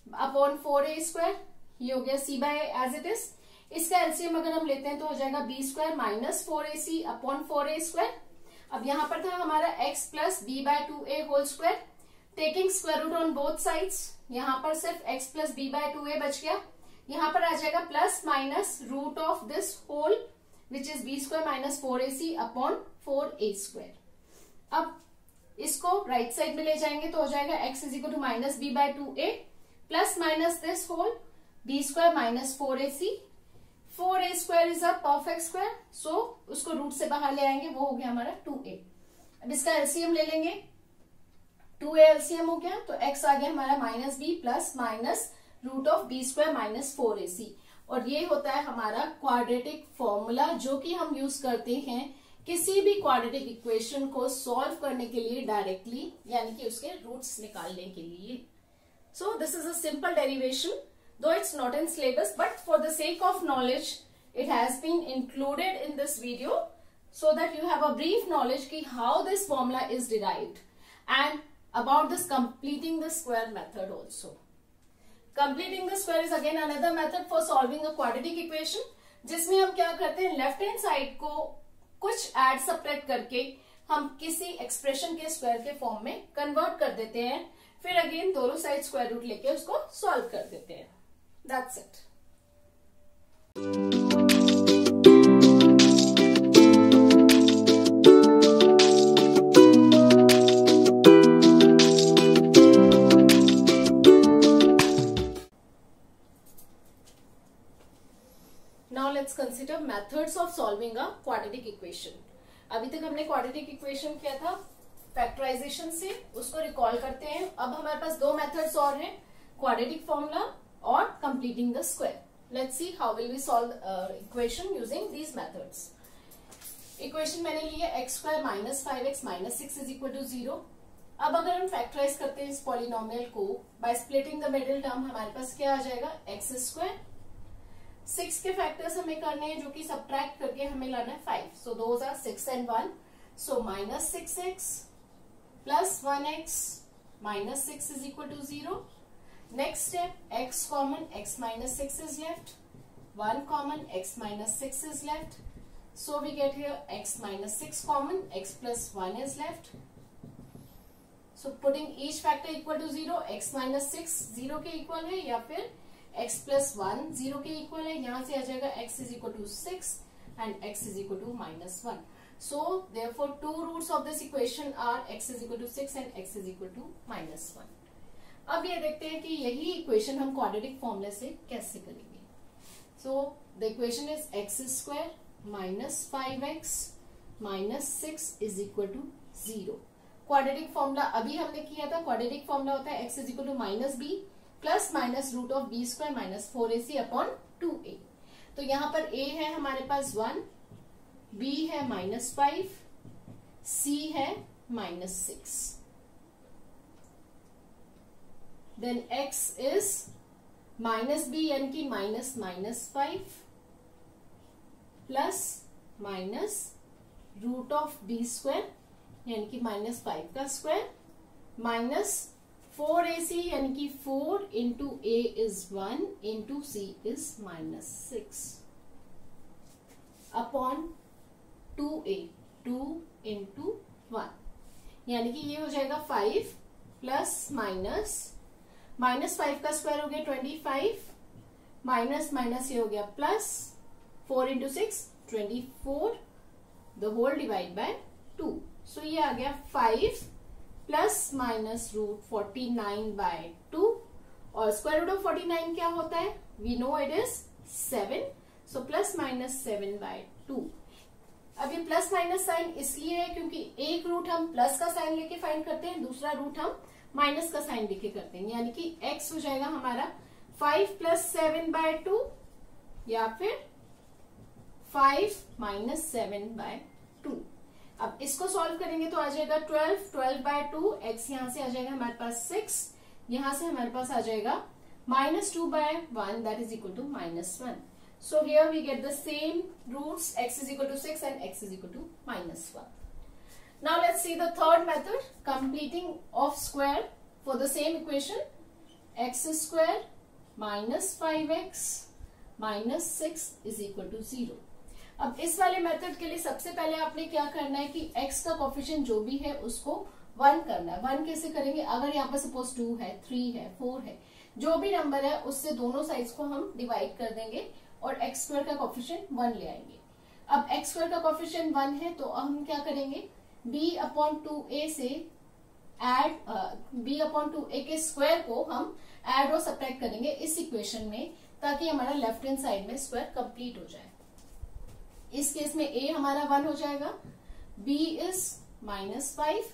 upon 4a square, ये हो गया c by as it is. इसका एलसीएम अगर हम लेते हैं तो हो जाएगा b square minus 4ac upon 4a square. अब यहाँ पर था हमारा x plus b by 2a whole square, taking square root on both sides, यहाँ पर सिर्फ x plus b by 2a बच गया। यहाँ पर आ जाएगा plus minus root of this whole which is b square minus 4ac upon 4a square. अब इसको राइट साइड में ले जाएंगे तो हो जाएगा x is equal to minus b by 2a plus minus this whole b square minus 4ac। 4a square is a perfect square, so उसको root से बाहर ले आएंगे, वो हो गया हमारा 2a। अब इसका एलसीएम ले लेंगे, 2a एलसीएम हो गया तो x आ गया हमारा minus b plus minus root of b square minus 4ac, और ये होता है हमारा क्वाड्रेटिक फॉर्मूला जो कि हम यूज करते हैं किसी भी क्वाड्रेटिक इक्वेशन को सॉल्व करने के लिए डायरेक्टली, यानी कि उसके रूट्स निकालने के लिए। सो this is a simple derivation, though it's not in syllabus, but for the sake of knowledge it has been included in this video so that you have a brief knowledge ki how this formula is derived and about this completing the square method also. Completing the square is again another method for solving a quadratic equation, जिसमें हम क्या करते हैं, left hand side को कुछ add subtract करके हम किसी एक्सप्रेशन के स्क्वायर के फॉर्म में कन्वर्ट कर देते हैं, फिर अगेन दोनों साइड स्क्वायर रूट लेके उसको सॉल्व कर देते हैं। That's it. Now let's consider methods of solving a quadratic equation. अभी तक हमने क्वाड्रेटिक इक्वेशन किया था फैक्टराइजेशन से, उसको रिकॉल करते हैं। अब हमारे पास दो मेथड्स और हैं quadratic formula or completing the square. Let's see how will we solve equation using these methods. Equation मैंने ली है x square minus 5x minus 6 is equal to 0. अब अगर हम फैक्टराइज करते हैं इस पॉलिनोमियल को by splitting the middle term, हमारे पास क्या आ जाएगा, एक्स स्क्वायर. 6 के फैक्टर्स हमें करने हैं जो कि सब्ट्रैक्ट करके हमें लाना है 5. So those are 6 and 1. So minus 6x plus 1x minus 6 is equal to 0. Next step, x common, x minus 6 is left. 1 common, x minus 6 is left. So we get here x minus 6 common, x plus 1 is left. So putting each factor equal to 0, x minus 6 0 के equal है या फिर x plus 1 0 के equal है. यहाँ से आ जाएगा x is equal to 6 and x is equal to minus 1. So therefore two roots of this equation are x is equal to 6 and x is equal to minus 1. अब ये देखते हैं कि यही equation हम quadratic formula से कैसे करेंगे. So the equation is x square minus 5x minus 6 is equal to 0. Quadratic formula अभी हमने किया था. क्वाड्रेटिक फॉर्मूला होता है x is equal to minus b plus minus root of b square minus 4ac upon 2a. तो यहाँ पर a है हमारे पास 1, b है माइनस 5, c है minus 6. Then x is minus b यानी कि minus minus 5 plus minus root of b square यानी कि माइनस 5 का स्क्वायर माइनस 4ac यानी कि 4 into a is 1 into c is minus 6 upon 2a 2 into 1 यानी कि ये हो जाएगा 5 प्लस माइनस माइनस 5 का स्क्वायर हो गया 25 माइनस माइनस ये हो गया plus 4 into 6 24 the whole divide by 2. So ये आ गया 5 प्लस माइनस रूट 49 बाय 2 और स्क्वायर रूट ऑफ 49 क्या होता है, we know it is 7. So plus minus 7 by 2. अब ये प्लस माइनस साइन इसलिए है क्योंकि एक रूट हम प्लस का साइन लेके फाइंड करते हैं, दूसरा रूट हम माइनस का साइन लेके करते हैं. यानी कि x हो जाएगा हमारा 5 प्लस 7 बाय 2 या फिर 5 माइनस 7 बाय 2. अब इसको सॉल्व करेंगे तो आ जाएगा 12 बाय 2. x यहां से आ जाएगा हमारे पास 6, यहां से हमारे पास आ जाएगा minus 2 by 1 that is equal to minus 1. So here we get the same roots, x is equal to 6 and x is equal to minus 1. Now let's see the third method, completing of square for the same equation. x square minus 5x minus 6 is equal to 0. अब इस वाले method के लिए सबसे पहले आपने क्या करना है कि x का कोफिशिएंट जो भी है उसको 1 करना है. 1 कैसे करेंगे, अगर यहाँ पर सपोज 2 है, 3 है, 4 है, जो भी नंबर है उससे दोनों साइड्स को हम डिवाइड कर देंगे और x स्क्वायर का कोफिशिएंट 1 ले आएंगे. अब x स्क्वायर का कोफिशिएंट 1 है तो हम क्या करेंगे, b अपॉन 2a से एड b अपॉन 2a के स्क्वायर को हम एड और सब्ट्रैक्ट करेंगे इस इक्वेशन में, ताकि हमारा लेफ्ट हैंड साइड में स्क्वायर कंप्लीट हो जाए. इस केस में a हमारा 1 हो जाएगा, b is minus 5,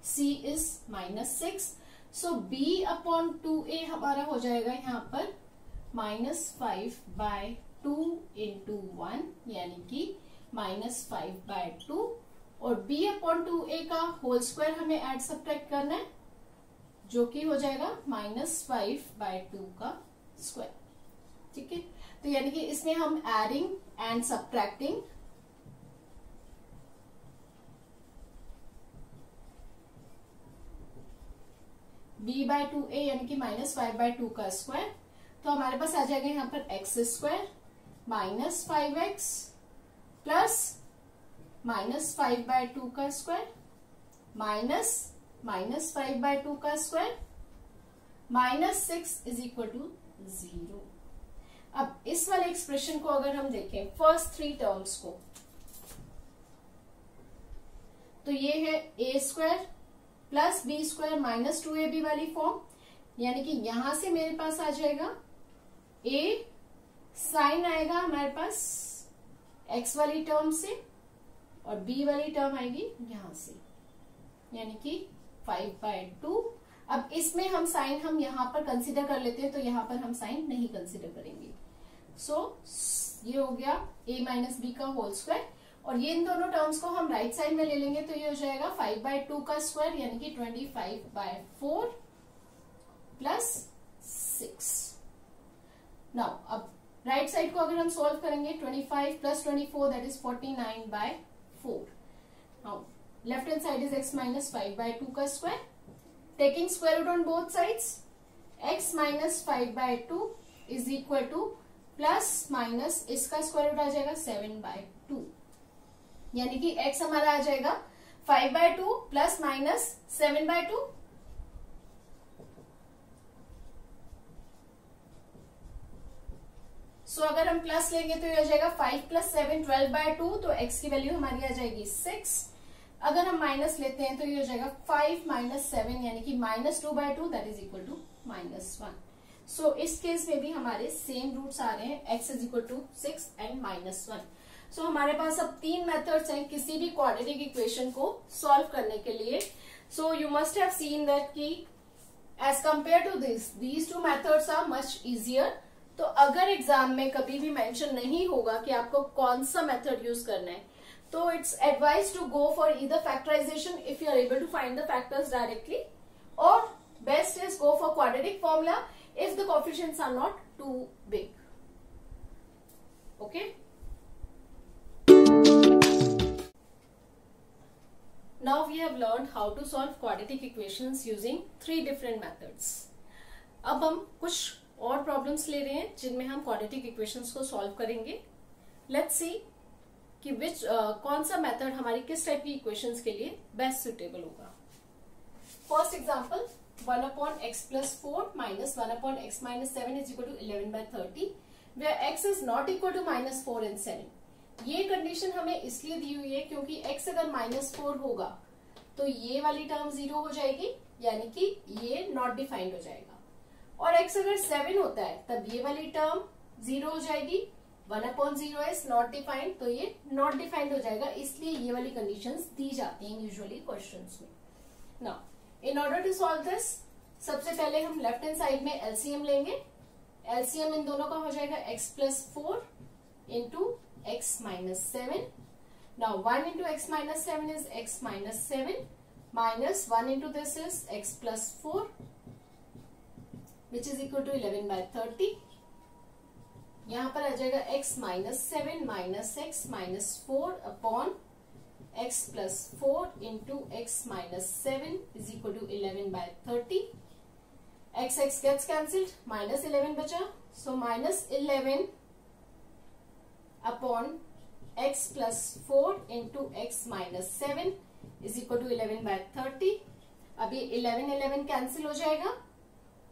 c is minus 6. So b upon 2a हमारा हो जाएगा यहाँ पर माइनस 5 बाय 2 इंटू 1 यानी कि माइनस 5 बाय 2 और b अपॉन 2a का होल स्क्वायर हमें ऐड सब्ट्रैक्ट करना है जो कि हो जाएगा माइनस 5 बाय 2 का स्क्वायर. ठीक है, तो यानी कि इसमें हम adding and subtracting b by 2a यानी कि माइनस 5 बाय 2 का स्क्वायर. तो हमारे पास आ जाएगा यहाँ पर x square minus 5x plus minus 5 by 2 का स्क्वायर माइनस माइनस 5 बाय 2 का square minus 6 is equal to 0. अब इस वाले एक्सप्रेशन को अगर हम देखें फर्स्ट 3 टर्म्स को, तो ये है a square plus b square minus 2ab वाली फॉर्म. यानी कि यहां से मेरे पास आ जाएगा a साइन आएगा हमारे पास x वाली टर्म से और b वाली टर्म आएगी यहां से, यानी कि 5 बाय 2. अब इसमें हम साइन हम यहाँ पर कंसीडर कर लेते हैं, तो यहाँ पर हम साइन नहीं कंसीडर करेंगे। ये हो गया a माइनस बी का होल स्क्वायर, और ये इन दोनों टर्म्स को हम राइट साइड में ले लेंगे, तो ये हो जाएगा 5/2 का स्क्वायर यानी कि 25/4 प्लस 6। नाउ अब राइट साइड को अगर हम सॉल्व करेंगे 25 plus 24 that is 49/4। Now left hand side is x minus 5/2 का square, taking square root on both sides, x minus 5/2 is equal to plus minus इसका स्क्वायर रूट आ जाएगा 7/2, यानी कि x हमारा आ जाएगा 5/2 प्लस माइनस 7/2। सो अगर हम प्लस लेंगे तो ये हो जाएगा 5 प्लस 7 12/2, तो x की वैल्यू हमारी आ जाएगी 6। अगर हम माइनस लेते हैं तो ये हो जाएगा 5 माइनस 7 यानी कि -2/2 दैट इज इक्वल टू -1। सो इस केस में भी हमारे सेम रूट्स आ रहे हैं, x is equal to 6 and -1। So हमारे पास अब 3 मेथड्स हैं किसी भी क्वाड्रेटिक इक्वेशन को सॉल्व करने के लिए। So you must have seen that कि as compare to these 2 methods are much easier. तो अगर एग्जाम में कभी भी मेंशन नहीं होगा कि आपको कौन सा मेथड यूज करना है, तो it's advise to go for either factorisation if you are able to find the factors directly, और best is go for quadratic formula if the coefficients are not too big. Okay. Now we have learned how to solve quadratic equations using 3 different methods. अब हम कुछ और problems ले रहे हैं जिनमें हम क्वाड्रेटिक इक्वेशंस को सॉल्व करेंगे। लेट्स सी कि कौन सा मेथड हमारी किस टाइप की इक्वेशंस के लिए बेस्ट सुटेबल होगा। First example 1/x plus 4 minus 1/x minus 7 is equal to 11/30, where x is not equal to -4 and 7. ये कंडीशन हमें इसलिए दी हुई है क्योंकि x अगर -4 होगा तो ये वाली टर्म 0 हो जाएगी, यानी कि ये नॉट डिफाइंड हो जाएगा, और x अगर 7 होता है तब ये वाली टर्म 0 हो जाएगी। 1/0 is नॉट डिफाइंड, तो ये नॉट डिफाइंड हो जाएगा, इसलिए ये वाली कंडीशंस दी जाती हैं यूजुअली क्वेश्चंस में। Now In order to solve this, सबसे पहले हम लेफ्ट हैंड साइड में एलसीएम लेंगे। एलसीएम इन दोनों का हो जाएगा x plus 4 into x minus 7. Now 1 into x minus 7 is x minus 7 minus 1 into this is x plus 4, which is equal to 11/30. यहाँ पर आ जाएगा x minus 7 minus x minus 4 upon x plus 4 into x minus 7 is equal to 11/30. x gets cancelled, minus 11 बचा, so minus 11 upon x plus 4 into x minus 7 is equal to 11/30. अब ये 11 cancel हो जाएगा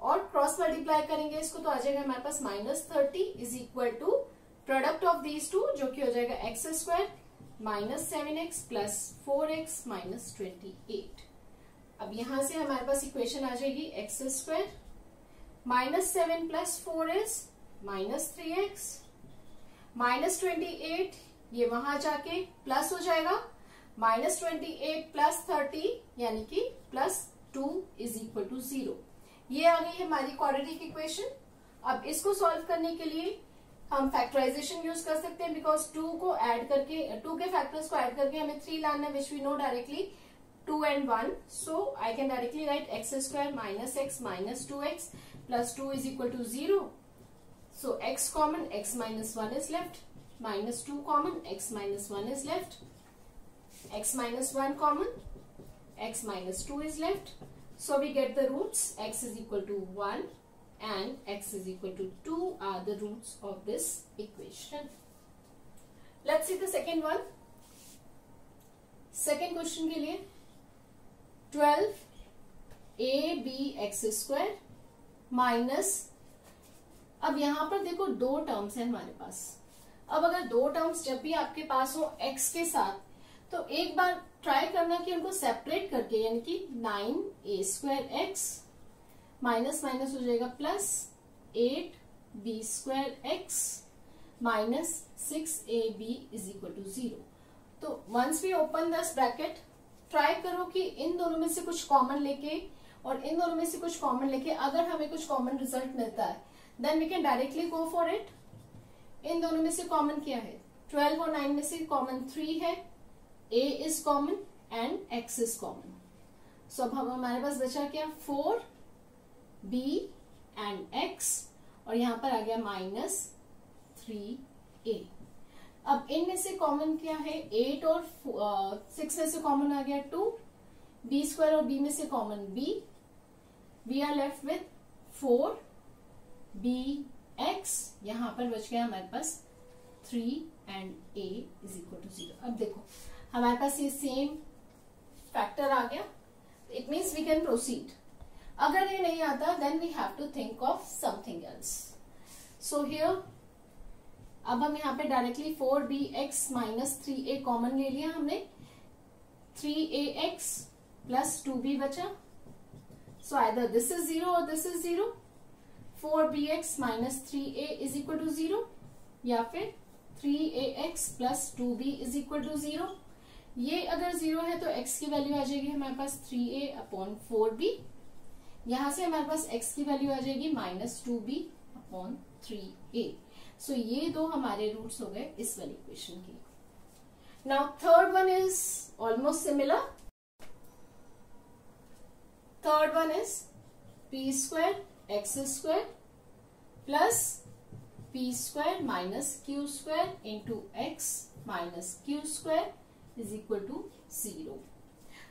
और क्रॉस मल्टीप्लाई करेंगे इसको, तो आ जाएगा हमारे पास -30 is equal to product of these two, जो कि हो जाएगा x square -7x plus 4x minus 28। अब यहां से हमारे पास इक्वेशन आ जाएगी x square -7 plus 4 is -3x -28, ये वहां जाके प्लस हो जाएगा -28 प्लस 30 यानी कि +2 इज इक्वल टू 0। ये आ गई हमारी क्वाड्रेटिक इक्वेशन। अब इसको सॉल्व करने के लिए हम फैक्टराइजेशन यूज कर सकते हैं, बिकॉज 2 को ऐड करके 2 के फैक्टर्स को ऐड करके हमें 3 लाना है, which we know directly 2 and 1. So I can directly write x square minus x minus 2x plus 2 is equal to 0. So x common, x minus 1 is left, minus 2 common, x minus 1 is left, x minus 1 common, x minus 2 is left. So we get the roots x is equal to 1 and x is equal to 2 are the roots of this equation. Let's see the second one. Second question के लिए 12ab(x square) minus, अब यहां पर देखो 2 terms हैं हमारे पास। अब अगर 2 टर्म्स जब भी आपके पास हो x के साथ, तो एक बार ट्राई करना कि उनको सेपरेट करके, यानी कि 9a²x माइनस माइनस हो जाएगा plus 8b²x minus 6ab is equal to 0। तो once we open this bracket, try करो कि इन दोनों में से कुछ कॉमन लेके और इन दोनों में से कुछ कॉमन लेके अगर हमें कुछ कॉमन रिजल्ट मिलता है then we can directly go for it. इन दोनों में से कॉमन क्या है? 12 और 9 में से कॉमन 3 है, a is common and x is common. So अब हमारे पास बचा क्या? 4b एंड x, और यहां पर आ गया -3a। अब इन में से कॉमन क्या है? 8 और 6 में से कॉमन आ गया 2, b स्क्वायर और b में से common b, we are left with 4bx। यहां पर बच गया हमारे पास 3 and a is equal to 0। अब देखो हमारे पास ये सेम फैक्टर आ गया, it means we can proceed. अगर ये नहीं आता then we have to think of something else. So here अब हम यहाँ पे directly 4bx minus 3a common ले लिया हमने, 3ax प्लस 2b बचा। सो आइदर दिस इज 0 और this is 0। 4bx minus 3a is equal to 0, या फिर 3ax plus 2b is equal to 0। ये अगर 0 है तो x की वैल्यू आ जाएगी हमारे पास 3a अपॉन 4b। यहां से हमारे पास x की वैल्यू आ जाएगी -2b अपॉन 3a। सो ये दो हमारे रूट्स हो गए इस वाली इक्वेशन की। Now third one is almost similar. Third one is p square x square plus p square minus q square into x minus q square is equal to 0।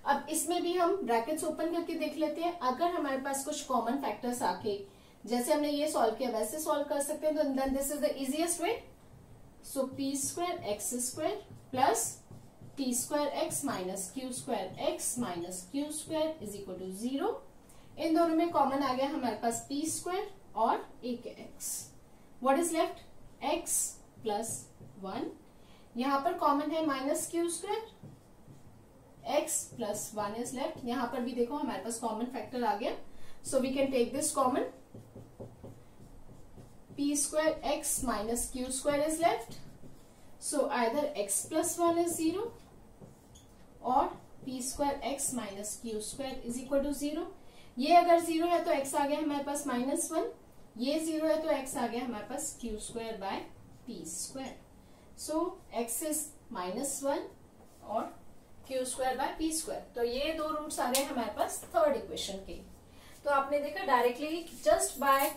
अब इसमें भी हम ब्रैकेट्स ओपन करके देख लेते हैं। अगर हमारे पास कुछ कॉमन फैक्टर्स आके जैसे हमने ये सॉल्व किया वैसे सॉल्व कर सकते हैं, तो then this is the easiest way. So p square x square plus t square x minus q square x minus q square is equal to 0। इन दोनों में कॉमन आ गया हमारे पास p स्क्वायर और एक x। What is left? x plus 1। यहां पर common है minus q square, x plus 1 is left. यहां पर भी देखो हमारे पास कॉमन फैक्टर आ गया, so we can take this common. p square x minus q square is left, so either x plus 1 is 0 और p square x minus q square is equal to 0। ये अगर 0 है तो x आ गया हमारे पास -1, ये 0 है तो x आ गया हमारे पास q square by p square. So x is -1 और q square by p square. तो ये दो रूट्स आ गए हमारे पास थर्ड इक्वेशन के। तो आपने देखा directly just by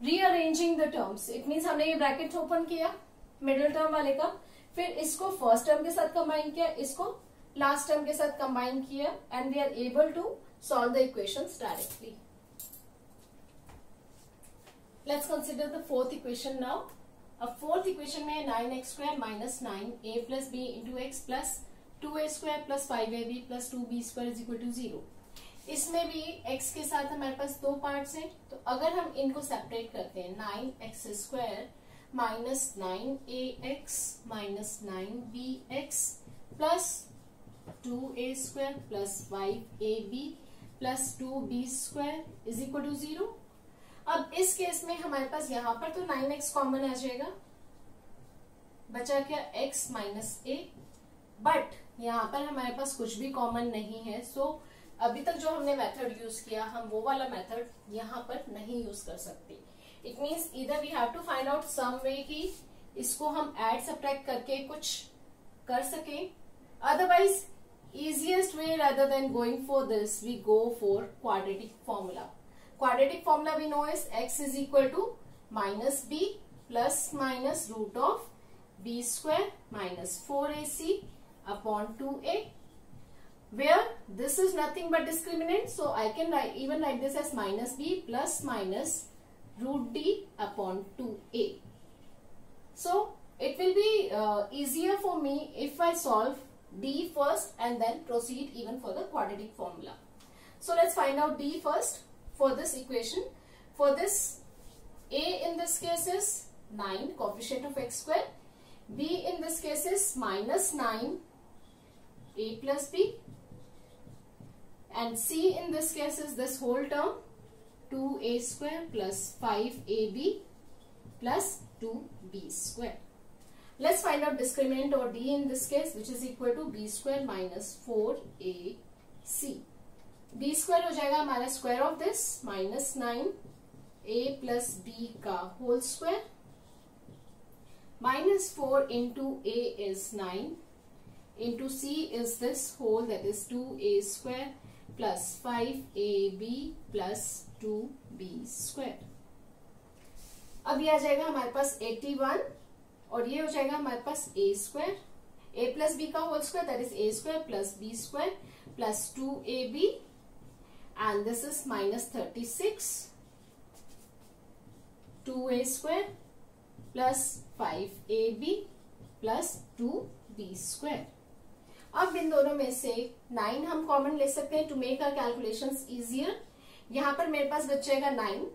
rearranging the terms, it means हमने ये ब्रैकेट ओपन किया मिडिल टर्म वाले का, फिर इसको फर्स्ट टर्म के साथ कंबाइन किया, इसको लास्ट टर्म के साथ कंबाइन किया, and we are able to solve the equations directly. Let's consider the fourth equation now. अब फोर्थ इक्वेशन में 9x square minus 9a plus b into x plus 2a square plus 5ab plus 2b square is equal to 0। इसमें भी x के साथ हमारे पास दो parts हैं, तो अगर हम इनको सेपरेट करते हैं 9x square minus 9ax minus 9bx plus 2a square plus 5ab plus 2b square is equal to 0। अब इस केस में हमारे पास यहां पर तो 9x कॉमन आ जाएगा, बचा क्या x माइनस a, बट यहां पर हमारे पास कुछ भी कॉमन नहीं है। सो अभी तक जो हमने मेथड यूज किया हम वो वाला मेथड यहां पर नहीं यूज कर सकते। इट मीन्स इधर we have to find out some way कि इसको हम ऐड सब्ट्रैक्ट करके कुछ कर सकें। Otherwise easiest way rather than going for this we go for quadratic formula. Quadratic formula we know is x is equal to minus b plus minus root of b square minus 4ac upon 2a, where this is nothing but discriminant, so I can even write this as minus b plus minus root d upon 2a. So it will be easier for me if I solve d first and then proceed even for the quadratic formula. So let's find out d first for this equation. For this, a in this case is 9, coefficient of x square. b in this case is minus 9 a plus b, and c in this case is this whole term 2a square plus 5ab plus 2b square. Let's find out discriminant or d in this case, which is equal to b square minus 4ac. b b square हो जाएगा हमारा square of this -9 a plus b का whole square, -4 into a is 9 into c is this whole, that is 2a square plus 5ab plus 2b square. अब ये आ जाएगा हमारे पास 81 और ये हो जाएगा हमारे पास a square, a plus b का whole square, that is a square plus b square plus 2ab and this is -36 2a square plus 5ab plus 2b square. अब इन दोनों में से 9 हम कॉमन ले सकते हैं to make our calculations easier. यहाँ पर मेरे पास बचेगा 9,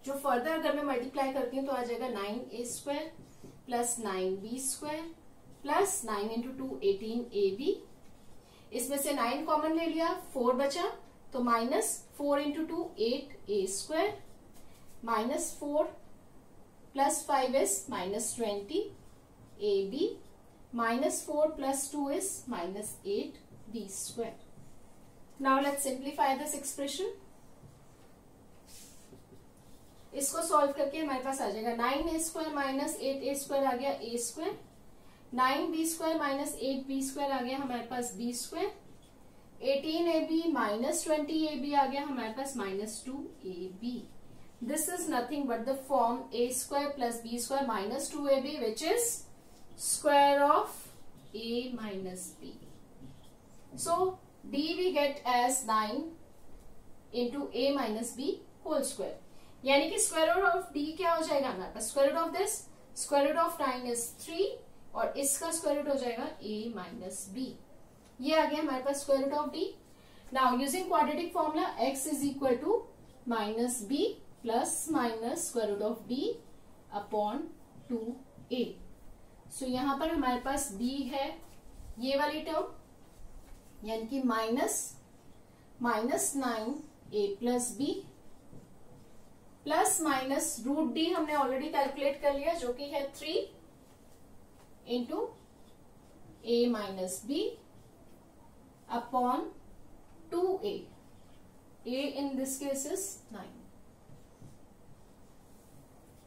जो फर्दर अगर मैं मल्टीप्लाई करती हूँ तो आ जाएगा 9a square plus 9b square plus 9 into 2 18ab. इसमें से 9 कॉमन ले लिया, 4 बचा तो -4 into 2 8a square -4 plus 5 is -20 ab, -4 plus 2 is -8b square. Now let's simplify this expression. इसको सॉल्व करके हमारे पास आ जाएगा 9a square minus 8a square आ गया a square, 9b square minus 8b square आ गया हमारे पास b square, 18ab minus 20ab आ गया हमारे पास -2ab. This is nothing but the form a square plus b square minus 2ab, which is square of a minus b. So d we get as 9 into a minus b whole square. यानी कि square root of d क्या हो जाएगा हमारे पास, square root of this, square root of 9 is 3 और इसका square root हो जाएगा a minus b. ये आ गया हमारे पास square root of d. Now using quadratic formula x is equal to minus b plus minus square root of b upon 2a. So यहां पर हमारे पास b है ये वाली टर्म, यानी कि -9a plus b plus minus root d हमने ऑलरेडी कैलकुलेट कर लिया जो कि है 3 into a minus b upon 2a. a in this case is 9.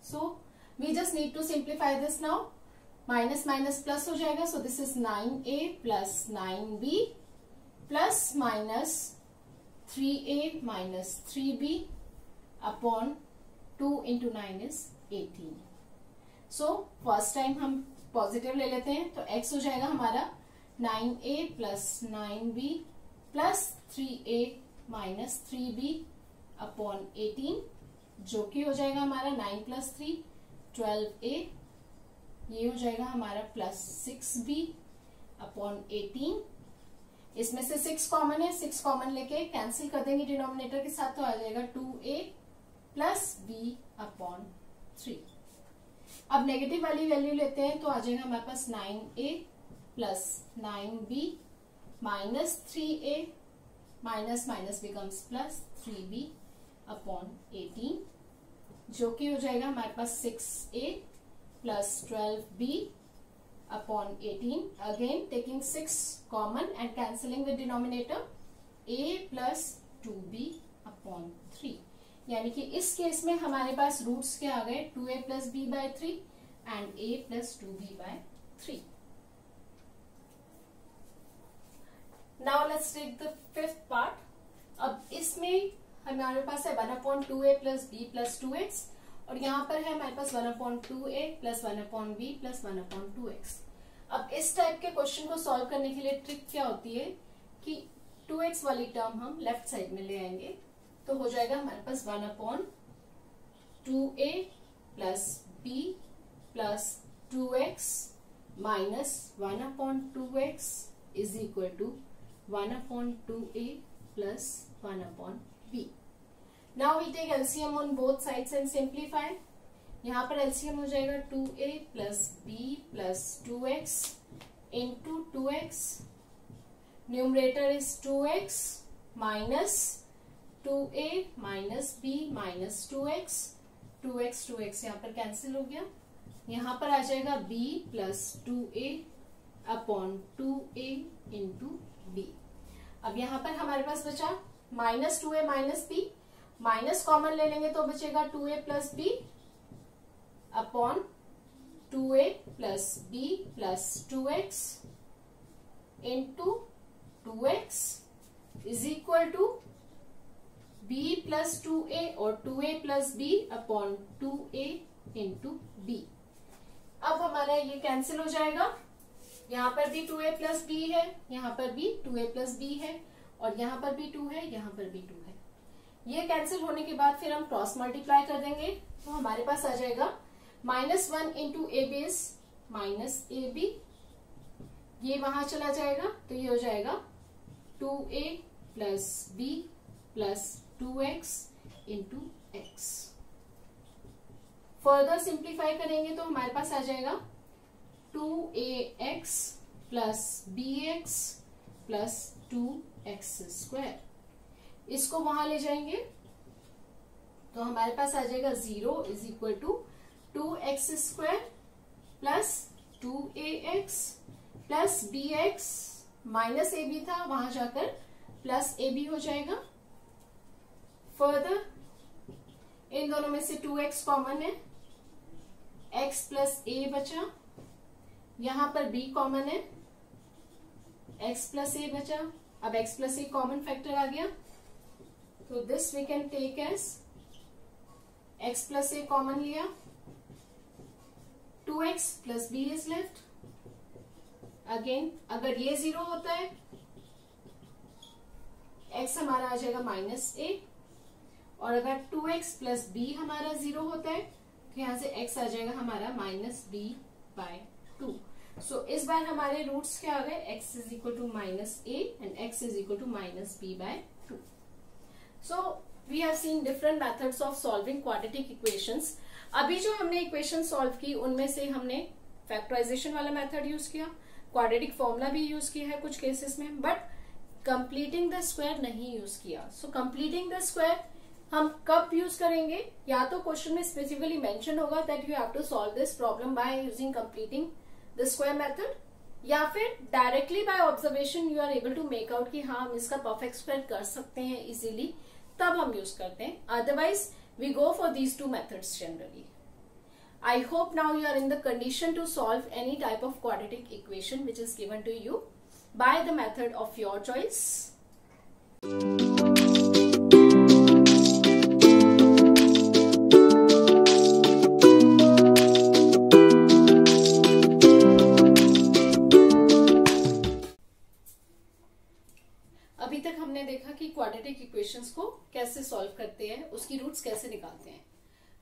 So we just need to simplify this now. Minus minus plus हो जाएगा. So this is 9a plus 9b plus minus 3a minus 3b upon 2 into 9 is 18. So first time हम positive ले लेते हैं तो x हो जाएगा हमारा 9a plus 9b plus 3a minus 3b upon 18, जो कि हो जाएगा हमारा 9 प्लस 3 12a. ये हो जाएगा हमारा प्लस 6b अपॉन 18. इसमें से 6 कॉमन है, 6 कॉमन लेके कैंसिल कर देंगे डिनोमिनेटर के साथ तो आ जाएगा 2a प्लस b अपॉन 3. अब नेगेटिव वाली वैल्यू लेते हैं तो आ जाएगा हमारे पास 9a plus 9b minus 3a minus minus becomes plus 3b upon 18, जो कि हो जाएगा हमारे पास 6a plus 12b upon 18. Again taking 6 common and cancelling with denominator a plus 2b upon 3. यानी कि इस केस में हमारे पास रूट्स क्या आ गए 2a plus b by 3 and a plus 2b by 3. Now let's take the fifth part. अब इसमें हमारे पास है 1/2a plus b plus 2x और यहाँ पर है हमारे पास 1/2a plus 1/b plus 1/2x. अब इस टाइप के क्वेश्चन को सॉल्व करने के लिए ट्रिक क्या होती है कि 2x वाली टर्म हम लेफ्ट साइड में ले आएंगे तो हो जाएगा हमारे पास 1/2a plus b plus 2x minus 1/2x is equal to 1/2a plus 1/b. Now we take LCM on both sides and simplify. यहाँ पर LCM हो जाएगा 2a plus b plus 2x into 2x. Numerator is 2x minus 2a minus b minus 2x. 2x यहाँ पर cancel हो गया. यहाँ पर आ जाएगा b plus 2a upon 2a into b. अब यहाँ पर हमारे पास बचा minus 2a minus b, minus common ले लेंगे तो बचेगा 2a plus b upon 2a plus b plus 2x into 2x is equal to b plus 2a और 2a plus b upon 2a into b। अब हमारा ये कैंसिल हो जाएगा, यहाँ पर भी 2a प्लस बी है, यहाँ पर भी 2a प्लस बी है, और यहाँ पर भी 2 है, यहाँ पर भी 2 है। ये कैंसिल होने के बाद फिर हम क्रॉस मल्टीप्लाई कर देंगे तो हमारे पास आ जाएगा -1 into a base minus a b, ये वहां चला जाएगा तो ये हो जाएगा 2a plus b plus 2x into x. Further simplify करेंगे तो हमारे पास आ जाएगा 2ax plus bx plus 2x square. इसको वहां ले जाएंगे तो हमारे पास आ जाएगा 0 is equal to 2x square plus 2ax plus bx minus ab था वहां जाकर प्लस ab हो जाएगा। फर्दर इन दोनों में से 2x कॉमन है, x प्लस a बचा, यहां पर b कॉमन है, x प्लस a बचा। अब x plus a common factor आ गया तो this we can take as x plus a common लिया, 2x plus b is left. Again अगर ये 0 होता है x हमारा आ जाएगा माइनस a, और अगर 2x प्लस b हमारा 0 होता है तो यहां से x आ जाएगा हमारा माइनस b बाय 2। सो इस बार हमारे रूट्स क्या आ गए, x is equal to minus a and x is equal to minus b by 2। So we have seen different methods of solving quadratic equations. अभी जो हमने इक्वेशन सॉल्व की उनमें से हमने फैक्टराइजेशन वाला मेथड यूज किया, क्वाड्रेटिक फॉर्मूला भी यूज किया है कुछ केसेस में, बट कंप्लीटिंग द स्क्वायर नहीं यूज किया। सो कंप्लीटिंग द स्क्वायर हम कब यूज करेंगे, या तो क्वेश्चन में स्पेसिफिकली मेंशन होगा that you have to solve this problem by using completing the square method, या फिर directly by observation you are able to make out कि हाँ हम इसका परफेक्ट स्क्वायर कर सकते हैं इजीली, तब हम यूज करते हैं। Otherwise we go for these two methods generally. I hope now you are in the condition to solve any type of quadratic equation which is given to you by the method of your choice. अभी तक हमने देखा कि quadratic equations को कैसे solve करते हैं, उसकी रूट्स कैसे निकालते हैं।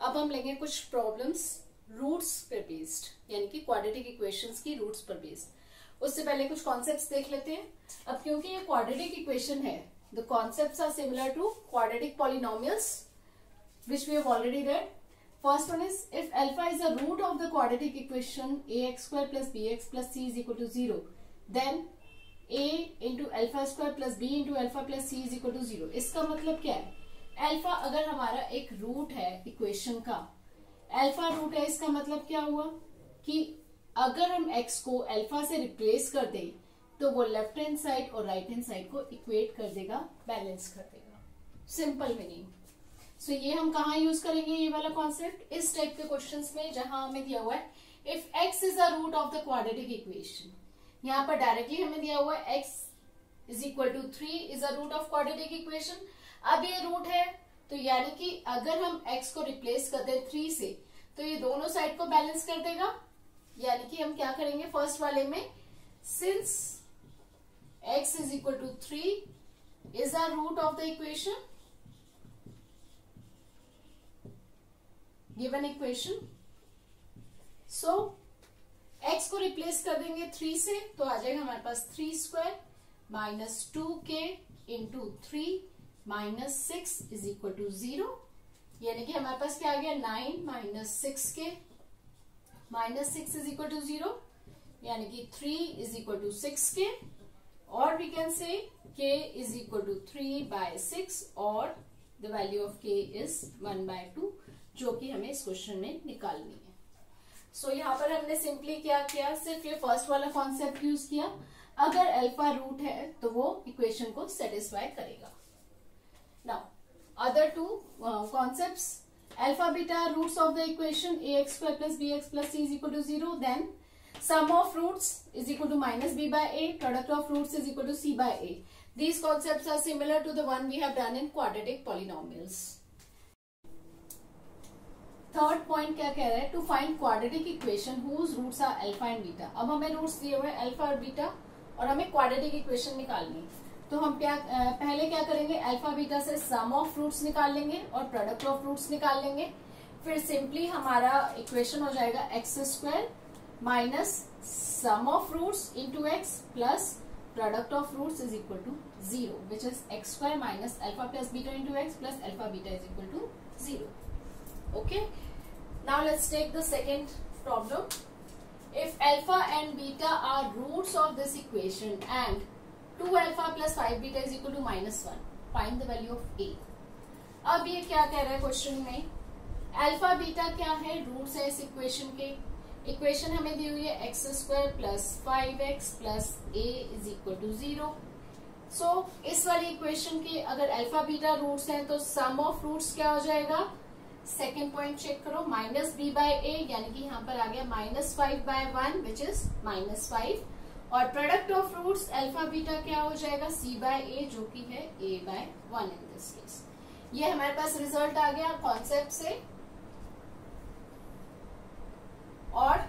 अब हम लेंगे कुछ प्रॉब्लम्स रूट्स पर बेस्ड, यानी कि क्वाड्रेटिक इक्वेशंस की रूट्स पर बेस्ड। उससे पहले कुछ कॉन्सेप्ट्स देख लेते हैं। अब क्योंकि ये क्वाड्रेटिक इक्वेशन है, the concepts are similar to quadratic polynomials which we have already read. First one is if alpha is a root of the quadratic equation ax square plus bx plus c is equal to 0, then a into alpha square plus b into alpha plus c is equal to 0। इसका मतलब क्या है, alpha अगर हमारा एक root है equation का, alpha root है, इसका मतलब क्या हुआ कि अगर हम x को अल्फा से रिप्लेस कर दें तो वो लेफ्ट हैंड साइड और राइट हैंड साइड को इक्वेट कर देगा, बैलेंस कर देगा। Simple meaning. सो ये हम कहाँ यूज करेंगे ये वाला कॉन्सेप्ट, इस टाइप के क्वेश्चंस में जहां हमें दिया हुआ है if x is a root of the quadratic equation. यहाँ पर डायरेक्टली हमें दिया हुआ है x is equal to 3 is a root of quadratic equation. अब ये रूट है तो यानी कि अगर हम x को रिप्लेस कर दें 3 से तो ये दोनों साइड को बैलेंस कर देगा। यानी कि हम क्या करेंगे, फर्स्ट वाले में since x is equal to 3 is a root of the equation given equation, so x को रिप्लेस कर देंगे 3 से तो आ जाएगा हमारे पास 3 square minus 2k into 3 minus 6 is equal to 0। यानी कि हमारे पास क्या आ गया 9 minus 6k minus 6 is equal to 0, यानी कि 3 इज इक्वल टू 6k, और we can say k is equal to 3 by 6 और the value of k is 1 by 2, जो कि हमें इस क्वेश्चन में निकालनी है। सो यहाँ पर हमने सिंपली क्या किया, सिर्फ ये फर्स्ट वाला कॉन्सेप्ट यूज किया। अगर अल्फा रूट है तो वो इक्वेशन को सेटिस्फाई करेगा। Now, other two concepts. Alpha beta are roots of the equation ax square plus bx plus c is equal to 0. Then sum of roots is equal to minus b by a. Product of roots is equal to c by a. These concepts are similar to the one we have done in quadratic polynomials. Third point क्या कह रहा है? To find quadratic equation whose roots are alpha and beta. अब हमें roots दिए हुए alpha और beta और हमें क्वाड्रेटिक इक्वेशन निकालनी है. तो हम क्या पहले क्या करेंगे? अल्फा बीटा से सम ऑफ रूट्स निकाल लेंगे और प्रोडक्ट ऑफ रूट्स निकाल लेंगे. फिर सिंपली हमारा इक्वेशन हो जाएगा x square minus sum of roots into x plus product of roots is equal to 0, which is x square minus alpha plus beta into x plus alpha beta is equal to 0. Okay, now let's take the second problem. If alpha and beta are roots of this equation and 2 alpha plus 5 beta is equal to -1, find the value of a. अब ये क्या कह रहा है question में? Alpha beta क्या है? Roots है इस इक्वेशन के. इक्वेशन हमें दी हुई है x square plus 5x plus a is equal to 0. So इस वाली इक्वेशन के अगर अल्फा बीटा रूट्स हैं तो सम ऑफ रूट्स क्या हो जाएगा? सेकेंड पॉइंट चेक करो, माइनस बी बाय ए, यानी कि यहाँ पर आ गया -5/1 विच इज -5. और product of roots alpha beta क्या हो जाएगा? c बाय ए, जो कि है a/1 इन दिस केस. ये हमारे पास रिजल्ट आ गया कॉन्सेप्ट से. और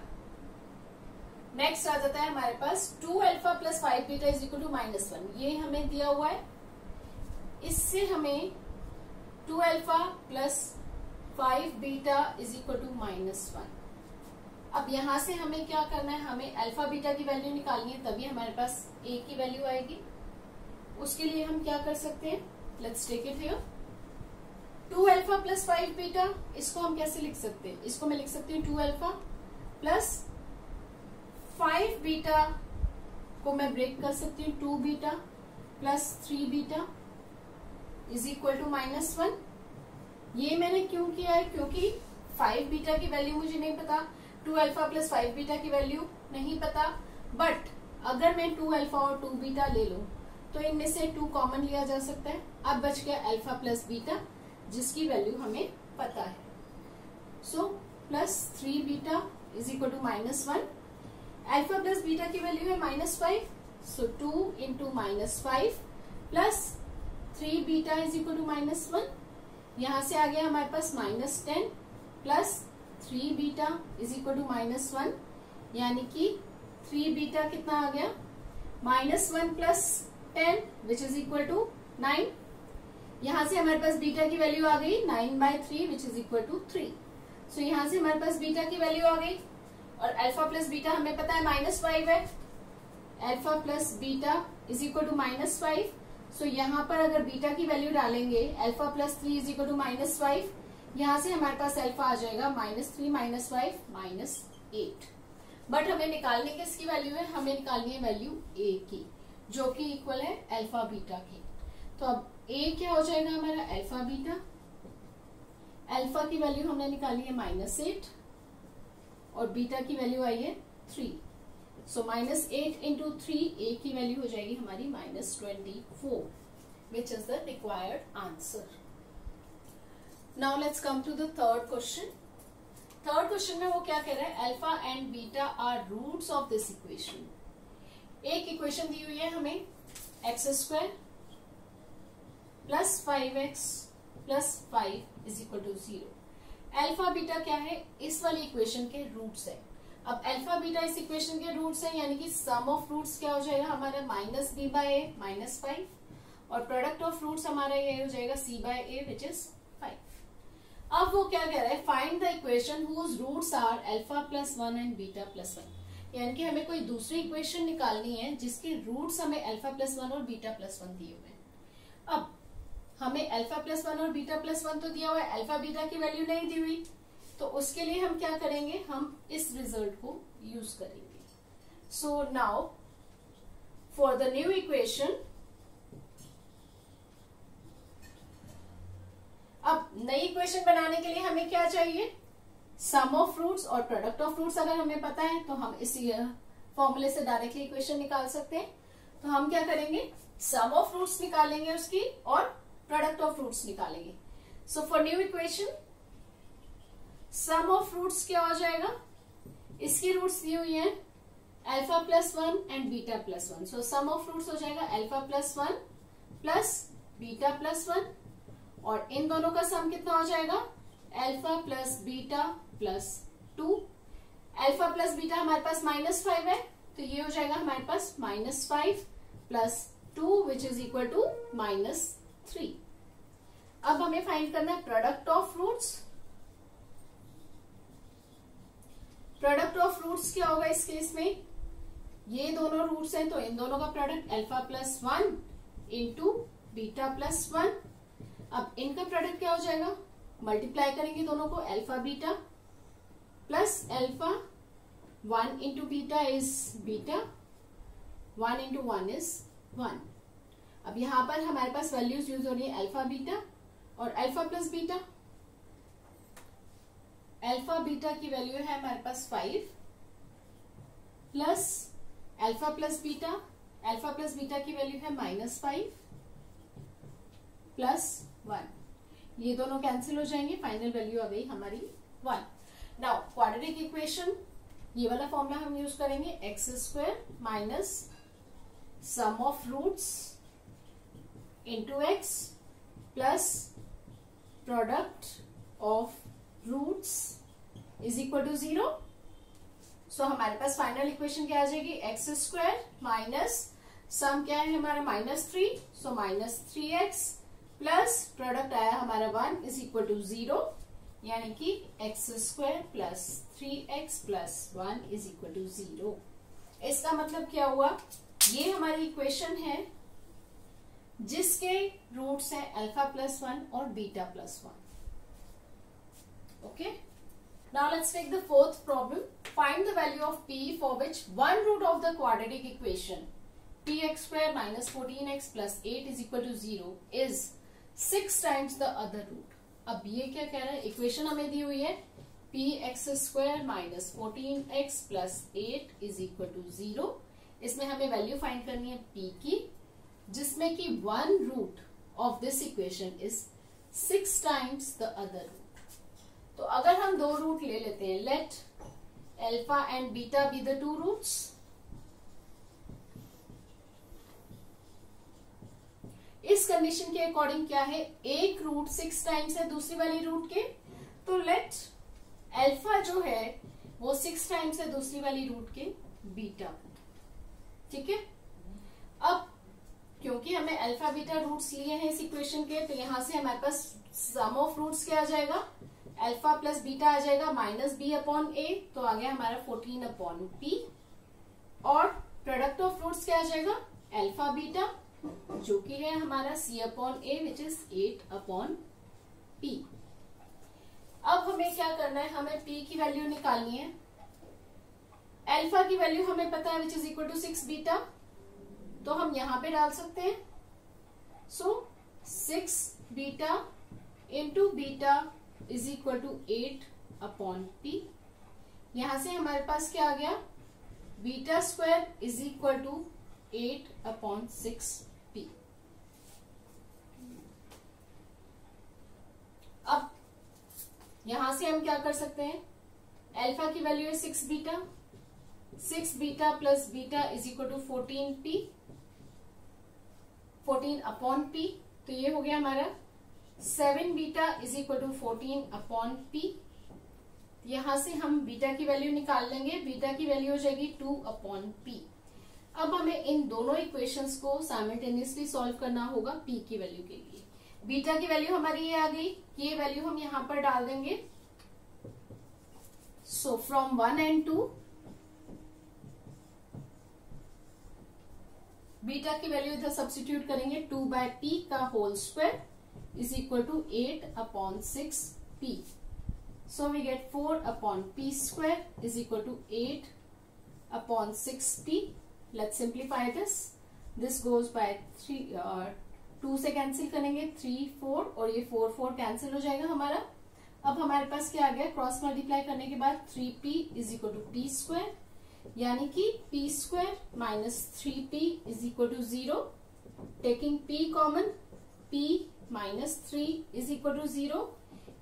नेक्स्ट आ जाता है हमारे पास 2 alpha plus 5 beta is equal to -1. ये हमें दिया हुआ है. इससे हमें 2 alpha plus 5 beta is equal to -1. अब यहां से हमें क्या करना है? हमें अल्फा बीटा की वैल्यू निकालनी है, तभी हमारे पास a की वैल्यू आएगी. उसके लिए हम क्या कर सकते हैं? Let's take it here. 2 alpha plus 5 beta, इसको हम कैसे लिख सकते हैं? इसको मैं लिख सकती हूँ 2 अल्फा प्लस 5 बीटा को मैं ब्रेक कर सकती हूँ 2 beta plus 3 beta is equal to -1. ये मैंने क्यों किया है? क्योंकि 5 बीटा की वैल्यू मुझे नहीं पता, 2 अल्फा प्लस 5 बीटा की वैल्यू नहीं पता. बट अगर मैं 2 अल्फा और 2 बीटा ले लूं तो इनमें से 2 कॉमन लिया जा सकता है. अब बच गया अल्फा प्लस बीटा जिसकी वैल्यू हमें पता है. So plus 3 beta is equal to -1. Alpha plus beta की वैल्यू है -5. So 2 into -5 plus 3 beta is equal to -1. यहां से आ गया हमारे पास -10 plus 3 beta is equal to -1, यानी कि 3 बीटा कितना आ गया? -1 plus 10 which is equal to 9. यहां से हमारे पास बीटा की वैल्यू आ गई 9/3 विच इज इक्वल टू 3. सो यहां से हमारे पास बीटा की वैल्यू आ गई. और अल्फा प्लस बीटा हमें पता है -5 है. Alpha plus beta is equal to -5. So यहाँ पर अगर बीटा की वैल्यू डालेंगे alpha plus 3 is equal to -5, यहां से हमारे पास अल्फा आ जाएगा -3 -5 -8. बट हमें निकालनी किसकी वैल्यू है? हमें निकालनी है वैल्यू a की, जो कि इक्वल है अल्फा बीटा की. तो अब a क्या हो जाएगा हमारा? Alpha beta. अल्फा की वैल्यू हमने निकाली है -8 और बीटा की वैल्यू आई है 3. सो -8 इंटू 3, a की वैल्यू हो जाएगी हमारी -24, which is the required answer. Now let's come to the third question. Third question में वो क्या कह रहा है? Alpha and beta are roots of this equation. एक इक्वेशन दी हुई है हमें x square plus 5x plus 5 is equal to 0. Alpha beta क्या है? इस वाली इक्वेशन के रूट्स है. अब अल्फा बीटा इस इक्वेशन के रूट्स है, यानी कि सम ऑफ रूट्स क्या हो जाएगा हमारा? -b/a -5. और प्रोडक्ट ऑफ रूट्स हमारा ये हो जाएगा c/a विच इज 5. अब वो क्या कह रहा है? Find the equation whose roots are alpha plus 1 and beta plus 1. यानी कि हमें कोई दूसरी इक्वेशन निकालनी है जिसके रूट्स हमें अल्फा प्लस 1 और बीटा प्लस 1 दिए हुए हैं. अब हमें अल्फा प्लस 1 और बीटा प्लस 1 तो दिया हुआ है, अल्फा बीटा की वैल्यू नहीं दी हुई. तो उसके लिए हम क्या करेंगे? हम इस रिजल्ट को यूज करेंगे. So now for the new equation, अब नई इक्वेशन बनाने के लिए हमें क्या चाहिए? सम ऑफ रूट्स और प्रोडक्ट ऑफ रूट्स. अगर हमें पता है तो हम इसी फॉर्मूले से डायरेक्टली इक्वेशन निकाल सकते हैं. तो हम क्या करेंगे? सम ऑफ रूट्स निकालेंगे उसकी और प्रोडक्ट ऑफ रूट्स निकालेंगे। So for new equation sum of roots क्या हो जाएगा, इसकी रूट्स दी हुई है alpha plus 1 and beta plus 1। So sum of roots हो जाएगा alpha plus 1 plus beta plus 1, और इन दोनों का सम कितना हो जाएगा, alpha plus beta plus 2। Alpha plus beta हमारे पास -5 है, तो ये हो जाएगा हमारे पास -5 plus 2 which is equal to -3। अब हमें फाइंड करना है product of roots. Product of roots क्या होगा इस केस में, ये दोनों रूट्स हैं तो इन दोनों का product alpha plus 1 into beta plus 1। अब इनका प्रोडक्ट क्या हो जाएगा, मल्टीप्लाई करेंगे दोनों को, alpha beta plus alpha, 1 into beta is beta, 1 into 1 is 1। अब यहां पर हमारे पास वैल्यूज यूज हो रही है अल्फा बीटा और alpha plus beta. Alpha beta की वैल्यू है हमारे पास 5 plus alpha plus beta, alpha plus beta की वैल्यू है -5 प्लस 1। ये दोनों कैंसिल हो जाएंगे, फाइनल वैल्यू आ गई हमारी 1। नाउ क्वाड्रेटिक इक्वेशन, ये वाला फॉर्मूला हम यूज करेंगे, x² minus sum of roots into x plus product of roots is equal to 0। So हमारे पास फाइनल इक्वेशन क्या आ जाएगी, x² माइनस सम क्या है हमारा -3, सो -3x प्लस प्रोडक्ट आया हमारा 1 इज इक्वल टू 0, यानी कि x² plus 3x plus 1 is equal to 0। इसका मतलब क्या हुआ, ये हमारी इक्वेशन है जिसके रूट्स हैं अल्फा प्लस 1 और beta plus 1। Okay, now let's take the fourth problem. Find the value of p for which one root of the quadratic equation px² minus 14x plus 8 is equal to 0 is 6 times the other root. अब ये क्या कह रहा है, equation हमें दी हुई है px² minus 14x plus 8 is equal to 0। इसमें हमें वैल्यू फाइंड करनी है p की, जिसमें कि one root of this equation is 6 times the other root. तो अगर हम दो रूट ले लेते हैं, let alpha and beta be the two roots. इस कंडीशन के अकॉर्डिंग क्या है, एक रूट 6 टाइम्स है दूसरी वाली रूट के, तो लेट अल्फा जो है वो 6 टाइम्स है दूसरी वाली रूट के बीटा। ठीक है, अब क्योंकि हमें अल्फा बीटा रूट्स लिए हैं इस इक्वेशन के, तो यहां से हमारे पास सम ऑफ रूट्स क्या आ जाएगा, अल्फा प्लस बीटा आ जाएगा -b/a, तो आ गया हमारा 14/p, और प्रोडक्ट ऑफ रूट्स क्या आ जाएगा, अल्फा बीटा जो कि है हमारा c/a विच इज 8/p। अब हमें क्या करना है, हमें p की वैल्यू निकालनी है। अल्फा की वैल्यू हमें पता है which is equal to 6 beta, तो हम यहां पे डाल सकते हैं। So 6 beta into beta is equal to 8/p। यहां से हमारे पास क्या आ गया, beta square is equal to 8/6p। अब यहां से हम क्या कर सकते हैं, अल्फा की वैल्यू है 6 beta, 6 beta plus beta is equal to 14p, 14/p। तो ये हो गया हमारा 7 beta is equal to 14/p। यहां से हम बीटा की वैल्यू निकाल लेंगे, बीटा की वैल्यू हो जाएगी 2/p। अब हमें इन दोनों इक्वेशंस को साइमल्टेनियसली सॉल्व करना होगा p की वैल्यू के लिए। बीटा की वैल्यू हमारी ये आ गई, ये वैल्यू हम यहां पर डाल देंगे। सो फ्रॉम 1 and 2 बीटा की वैल्यू इधर सब्स्टिट्यूट करेंगे, 2/p का whole square is equal to 8/6p। So we get 4/p square is equal to 8/6p। Let's simplify this, this goes by 2 से कैंसिल करेंगे, 3 4 और ये 4 कैंसिल हो जाएगा हमारा। अब हमारे पास क्या आ गया, क्रॉस मल्टीप्लाई करने के बाद 3p is equal to p square, यानी कि p square minus 3p is equal to 0। Taking p common, p -3 is equal to 0,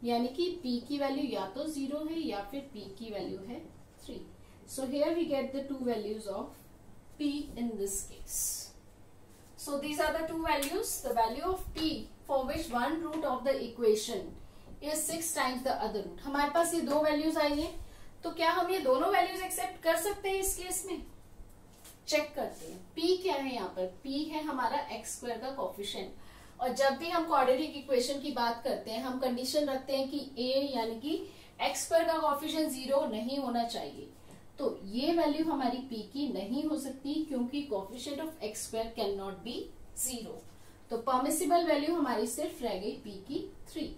यानी कि p की वैल्यू या तो 0 है या फिर p की वैल्यू है 3. So here we get the two values of p in this case. So these are the two values. The value of p for which one root of the equation is 6 times the other root. हमारे पास ये दो values आई हैं, तो क्या हम ये दोनों values accept कर सकते हैं इस केस में? चेक करते हैं. p क्या है यहाँ पर? p है हमारा x स्क्वायर का कोफिशिएंट. और जब भी हम क्वाड्रेटिक इक्वेशन की बात करते हैं, हम कंडीशन रखते हैं कि a यानी कि x स्क्वायर का कोफिशिएंट 0 नहीं होना चाहिए. तो ये वैल्यू हमारी p की नहीं हो सकती, क्योंकि coefficient of x square can not be 0. तो परमिसिबल वैल्यू हमारी सिर्फ रह गई p की 3.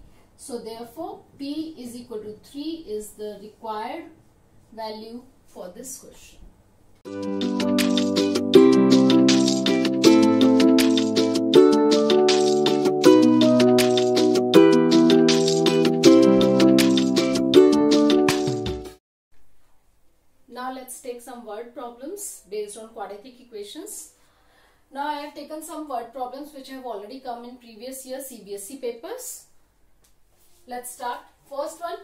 So therefore p is equal to 3 is the required value for this question. Now let's take some word problems based on quadratic equations. Now I have taken some word problems which have already come in previous year CBSE papers. Let's start. First one,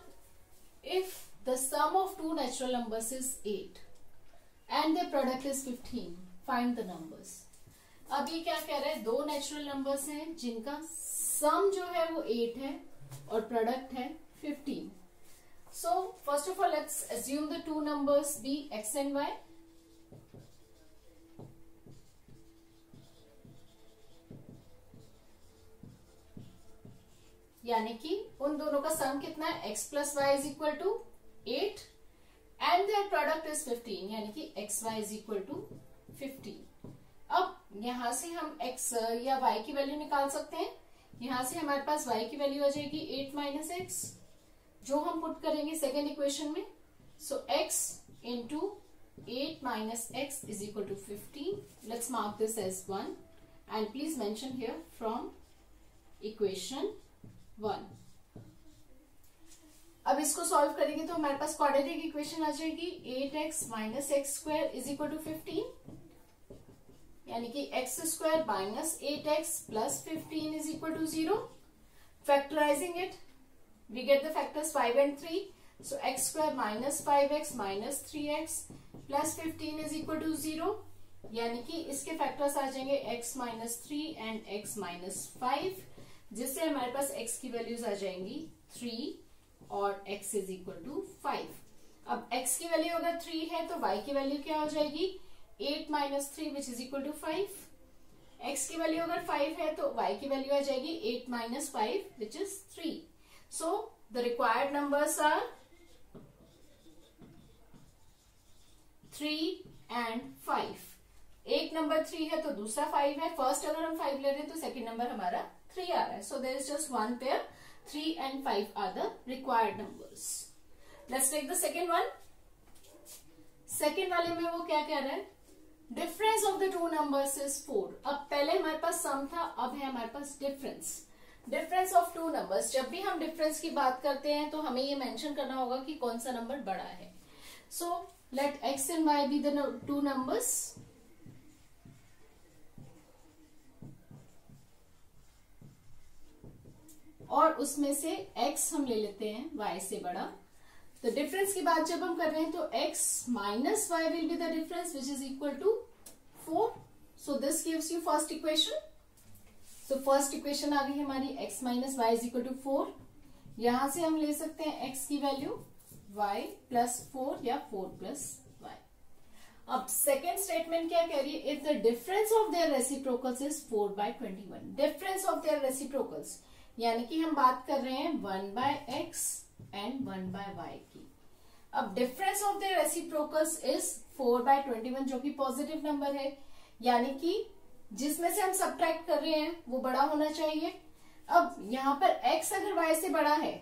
if the sum of two natural numbers is 8 and their product is 15, find the numbers. अब ये क्या कह रहा है? दो natural numbers हैं जिनका सम जो है वो 8 है और प्रोडक्ट है 15. So first of all, let's assume the two numbers be x and y. यानी कि उन दोनों का सम कितना है? x plus y is equal to 8 and their product is 15, यानी कि xy is equal to 15. अब यहां से हम x या y की वैल्यू निकाल सकते हैं. यहां से हमारे पास y की वैल्यू आ जाएगी 8 माइनस एक्स, जो हम पुट करेंगे सेकेंड इक्वेशन में. So x into 8 minus x is equal to 15. Let's mark this as 1 and please mention here from equation 1. अब इसको सॉल्व करेंगे तो हमारे पास क्वाड्रेटिक इक्वेशन आ जाएगी 8x minus x square is equal to 15, यानी कि x square minus 8x plus 15 is equal to 0. Factorising it, we get the factors 5 and 3. So x square minus 5x minus 3x plus 15 is equal to 0. यानी कि इसके factors आ जाएंगे x minus 3 and x minus 5, जिससे हमारे पास x की values आ जाएंगी 3 और x is equal to 5. अब x की वैल्यू अगर 3 है तो y की वैल्यू क्या हो जाएगी? 8 minus 3 which is equal to 5. x की वैल्यू अगर 5 है तो y की वैल्यू आ जाएगी 8 minus 5 which is 3. So the required numbers are 3 and 5. एक नंबर 3 है तो दूसरा 5 है. फर्स्ट अगर हम 5 ले रहे हैं तो सेकेंड नंबर हमारा 3 आ रहा है. So there is just one pair. 3 and 5 are the required numbers. Let's take the second one. Second वाले में वो क्या कह रहा है? Difference of the two numbers is 4. अब पहले हमारे पास सम था, अब है हमारे पास difference. Difference of two numbers. जब भी हम डिफरेंस की बात करते हैं तो हमें ये मेंशन करना होगा कि कौन सा नंबर बड़ा है. So let x and y B the two numbers. और उसमें से x हम ले लेते हैं y से बड़ा. तो डिफरेंस की बात जब हम कर रहे हैं तो x minus y will be the difference which is equal to 4. So this gives you first equation. तो फर्स्ट इक्वेशन आ गई हमारी x minus y is equal to 4. यहां से हम ले सकते हैं x की वैल्यू y प्लस 4 या 4 प्लस y. अब सेकेंड स्टेटमेंट क्या कह रही है? If the difference of there reciprocals is 4 by 21. Difference of there reciprocals यानी कि हम बात कर रहे हैं 1 by x and 1 by y की. अब difference of there reciprocals is 4 by 21 जो कि पॉजिटिव नंबर है, यानी कि जिसमें से हम सब्ट्रैक्ट कर रहे हैं वो बड़ा होना चाहिए. अब यहाँ पर x अगर y से बड़ा है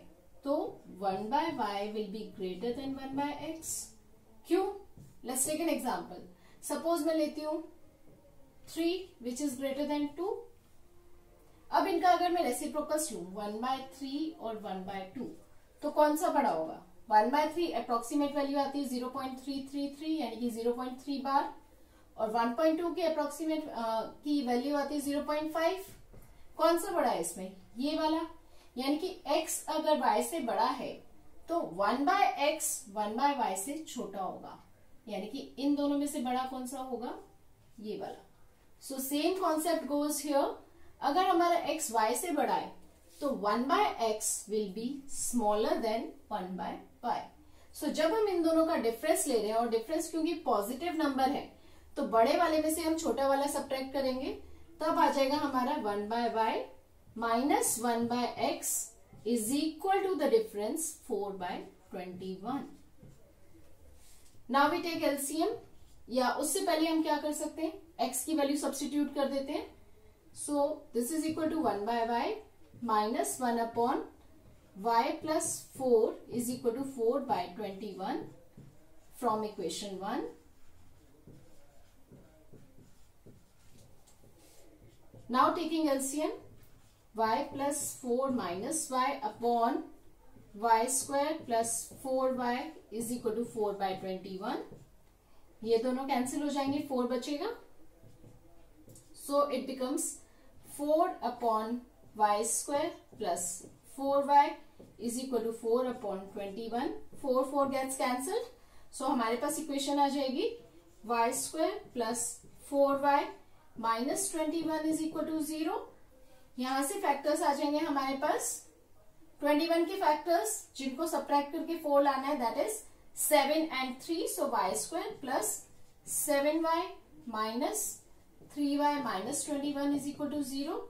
तो 1 by y will be greater than 1 by x. क्यों? Let's take an example. Suppose मैं लेती हूँ 3 विच इज ग्रेटर देन 2. अब इनका अगर मैं रेसिप्रोकल्स लूं 1 by 3 और 1 by 2 तो कौन सा बड़ा होगा? 1 by 3 अप्रोक्सीमेट वैल्यू आती है 0.333 यानी कि 0.3 बार, और 1.2 की अप्रोक्सीमेट की वैल्यू आती है 0.5. कौन सा बड़ा है इसमें? ये वाला, यानी कि x अगर y से बड़ा है तो 1/x 1/y से छोटा होगा, यानी कि इन दोनों में से बड़ा कौन सा होगा, ये वाला। So same concept goes here, अगर हमारा x y से बड़ा है तो 1/x will be smaller than 1/y। सो जब हम इन दोनों का डिफरेंस ले रहे हैं, और डिफरेंस क्योंकि पॉजिटिव नंबर है तो बड़े वाले में से हम छोटा वाला सब्ट्रैक्ट करेंगे, तब आ जाएगा हमारा 1/y minus 1/x is equal to the difference 4/21। Now we take LCM, या उससे पहले हम क्या कर सकते हैं, x की वैल्यू सब्स्टिट्यूट कर देते हैं। So this is equal to 1/y minus 1/y plus 4 is equal to 4/21 from equation 1। Now taking LCM, y plus 4 minus y upon y square plus 4y is equal to 4/21। ये दोनों cancel हो जाएंगे, 4 बचेगा। So it becomes 4 upon y square plus 4y is equal to 4/21। 4 gets cancelled, so हमारे पास equation आ जाएगी y square plus 4y minus 21 is equal to 0। यहां से फैक्टर्स आ जाएंगे हमारे पास 21 के फैक्टर्स, जिनको सब्ट्रैक्ट करके 4 लाना है, दैट इज 7 and 3। सो y square plus 7y minus 3y minus 21 is equal to 0।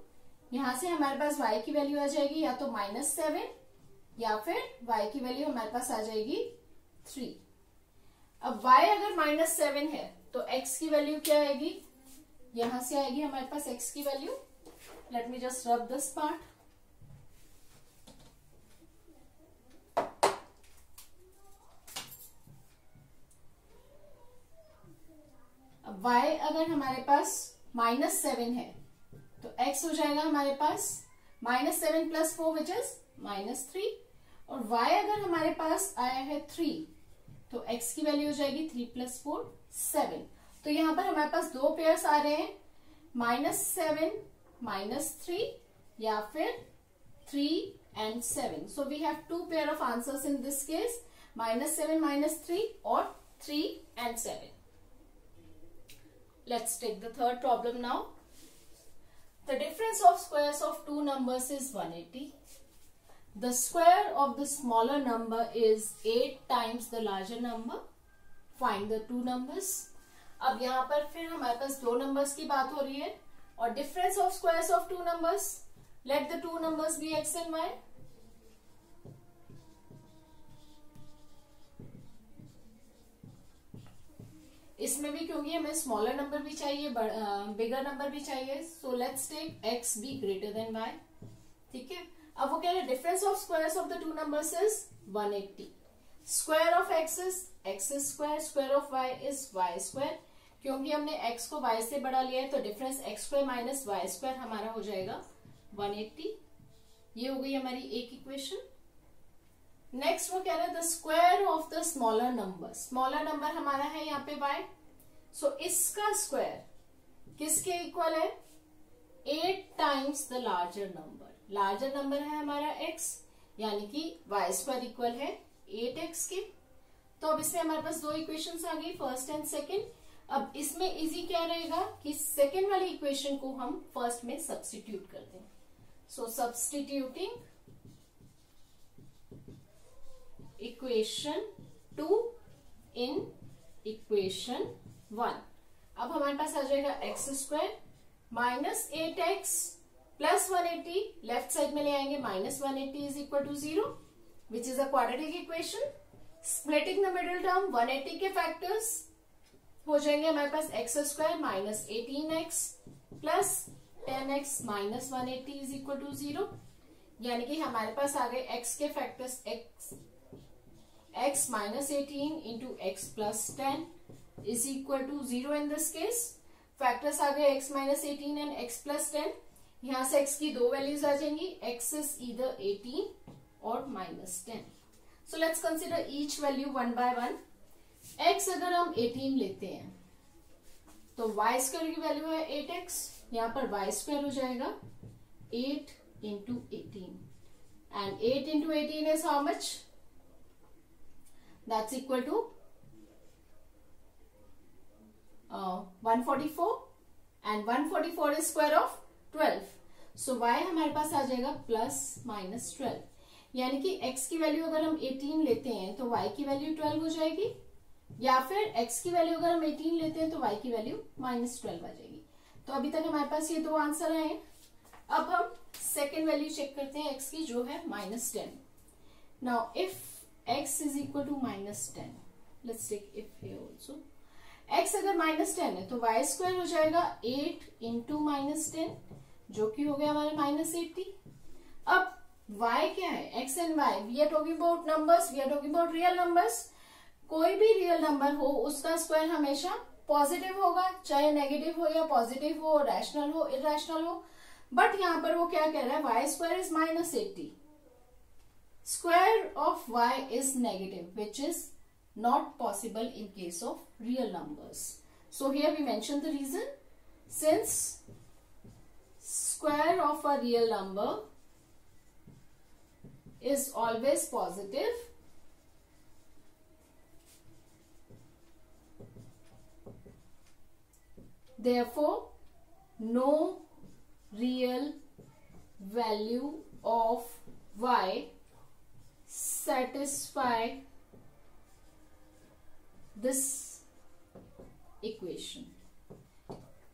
यहां से हमारे पास y की वैल्यू आ जाएगी या तो -7 या फिर y की वैल्यू हमारे पास आ जाएगी 3। अब y अगर -7 है तो x की वैल्यू क्या आएगी, यहां से आएगी हमारे पास x की value. Let me just rub this part. अब y अगर हमारे पास -7 है तो x हो जाएगा हमारे पास -7 प्लस 4 विच इज -3, और y अगर हमारे पास आया है 3 तो x की वैल्यू हो जाएगी 3 प्लस 4 7। तो यहां पर हमारे पास दो पेयर्स आ रहे हैं, -7 -3 या फिर 3 and 7। So we have two pair of answers in this case, -7 -3 और 3 and 7। Let's take the third problem now. The difference of squares of two numbers is 180. The square of the smaller number is 8 times the larger number. Find the two numbers. अब यहाँ पर फिर हमारे पास दो numbers की बात हो रही है, और difference of squares of two numbers, let the two numbers be x and y। इसमें भी क्योंकि हमें स्मॉलर नंबर भी चाहिए, बिगर नंबर भी चाहिए, so let's take x be greater than y। ठीक है, अब वो कह रहे हैं difference of squares of the two numbers is 180। Square of x is x square, square of y is y square. क्योंकि हमने x को y से बड़ा लिया है तो difference x square minus y square हमारा हो जाएगा 180। ये हो गई हमारी एक इक्वेशन। नेक्स्ट वो कह रहे हैं the square of the smaller number. Smaller number हमारा है यहाँ पे y, सो इसका स्क्वायर किसके इक्वल है, 8 times the larger number. Larger number है हमारा x, यानी कि y स्क्वायर इक्वल है 8x के। तो अब इसमें हमारे पास दो इक्वेशंस आ गई, फर्स्ट एंड सेकंड। अब इसमें इजी क्या रहेगा कि सेकंड वाली इक्वेशन को हम फर्स्ट में सब्स्टिट्यूट करते हैं। So substituting equation 2 in equation 1। अब हमारे पास आ जाएगा x square minus 8x plus 180, left side में ले आएंगे -180 is equal to 0 which is a quadratic equation. Splitting the middle term, 180 के फैक्टर्स हो जाएंगे हमारे पास x square minus 18x plus 10x minus 180 is equal to 0, यानी कि हमारे पास आ गए x के factors x minus 18 into x plus 10 is equal to 0 in this case. Factors आ गए x minus 18 and x plus 10। यहां से x की दो वैल्यूज आ जाएंगी, x इज ईदर 18 और minus 10। So let's consider each value one by one. x अगर हम 18 लेते हैं तो y स्क्वायर की वैल्यू है 8x, यहाँ पर y स्क्वायर हो जाएगा 8 into 18. And 8 into 18 is how much? That's equal to 144. And 144 is square of 12. So y हमारे पास आ जाएगा +-12. यानी कि x की वैल्यू अगर हम 18 लेते हैं तो y की वैल्यू 12 हो जाएगी, या फिर x की वैल्यू अगर हम 18 लेते हैं तो y की वैल्यू -12 आ जाएगी. तो अभी तक हमारे पास ये दो आंसर आए. अब हम सेकेंड वैल्यू चेक करते हैं x की, जो है -10. Now if x is equal to -10, let's take if here also. x अगर -10 है तो y स्क्वायर हो जाएगा 8 इंटू -10, जो कि हो गया हमारे -80. अब y क्या है? x and y, we are talking about numbers, we are talking about real numbers. कोई भी रियल नंबर हो उसका स्क्वायर हमेशा पॉजिटिव होगा, चाहे नेगेटिव हो या पॉजिटिव हो, रैशनल हो, इरेशनल हो. बट यहां पर वो क्या कह रहा है? y square is -80. Square of y is negative, which is not possible in case of real numbers. So here we mention the reason. Since square of a real number is always positive, therefore no real value of y satisfy this equation.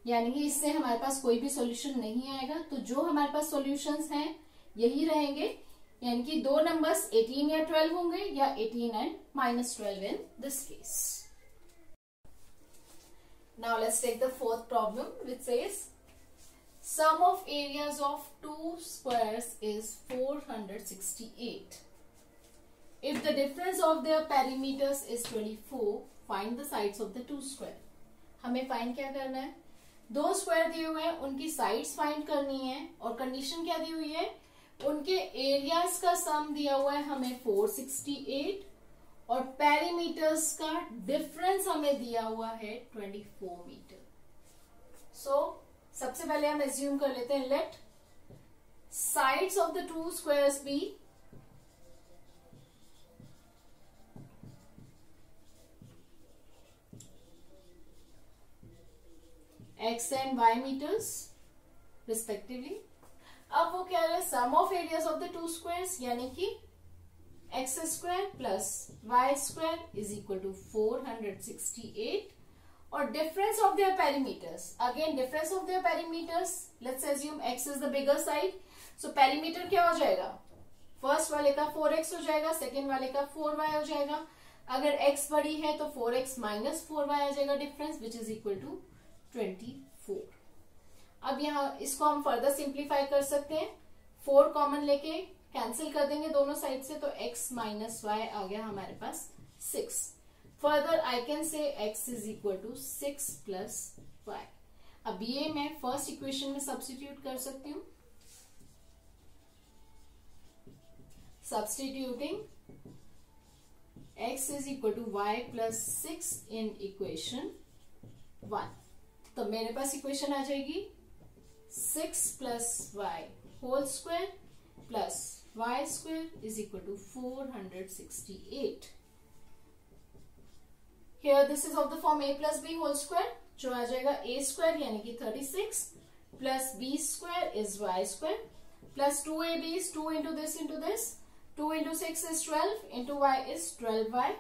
यानी कि इससे हमारे पास कोई भी solution नहीं आएगा. तो जो हमारे पास सॉल्यूशंस हैं यही रहेंगे, यानी कि दो नंबर्स 18 या 12 होंगे, या 18 and -12 in this case. Now let's take the fourth problem, which says sum of areas of two squares is 468. If the difference of their perimeters is 24, find the sides of the two square. हमें find क्या करना है? दो square दिए हुए हैं, उनकी sides find करनी है. और कंडीशन क्या दी हुई है? उनके एरियाज का सम दिया हुआ है हमें 468, और पेरीमीटर्स का डिफरेंस हमें दिया हुआ है 24 मीटर. सो सबसे पहले हम एज्यूम कर लेते हैं, let sides of the two squares be x and y meters respectively. अब वो क्या है? Sum of areas of the two squares, यानी कि x square plus y square is equal to 468, और difference of their perimeters. Again difference of their perimeters, let's assume x is the bigger side. So perimeter क्या हो जाएगा? First वाले का 4x हो जाएगा, सेकेंड वाले का 4y हो जाएगा. अगर x बड़ी है तो 4x माइनस 4y आ जाएगा difference, which is equal to 24. अब यहाँ इसको हम फर्दर सिंप्लीफाई कर सकते हैं. 4 कॉमन लेके कैंसिल कर देंगे दोनों साइड से, तो x माइनस वाई आ गया हमारे पास 6. Further I can say x is equal to 6 plus y. अब ये मैं फर्स्ट इक्वेशन में सब्स्टिट्यूट कर सकती हूँ. Substituting x is equal to y plus 6 in equation 1. तो मेरे पास इक्वेशन आ जाएगी 6 plus y whole square plus y square is equal to 468. Here this is of the form a plus b whole square, जो आ जाएगा a square यानी कि 36 plus b square is y square plus 2ab is 2 into this. 2 into 6 is 12 into y is 12y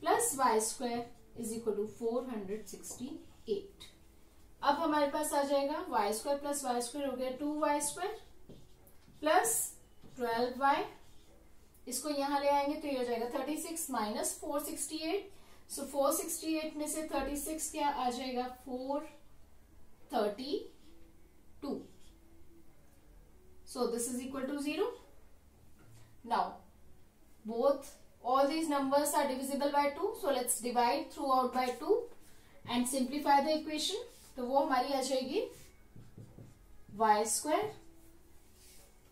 plus y square is equal to 468. अब हमारे पास आ जाएगा y square plus y square हो गया 2y स्क्वायर प्लस 12y. इसको यहां ले आएंगे तो ये हो जाएगा 36 माइनस 468. सो 468 में से 36 क्या आ जाएगा? 432. So this is equal to 0. Now both all these numbers are divisible by 2. So let's divide throughout by 2 and simplify the equation. तो वो हमारी आ जाएगी y स्क्वायर,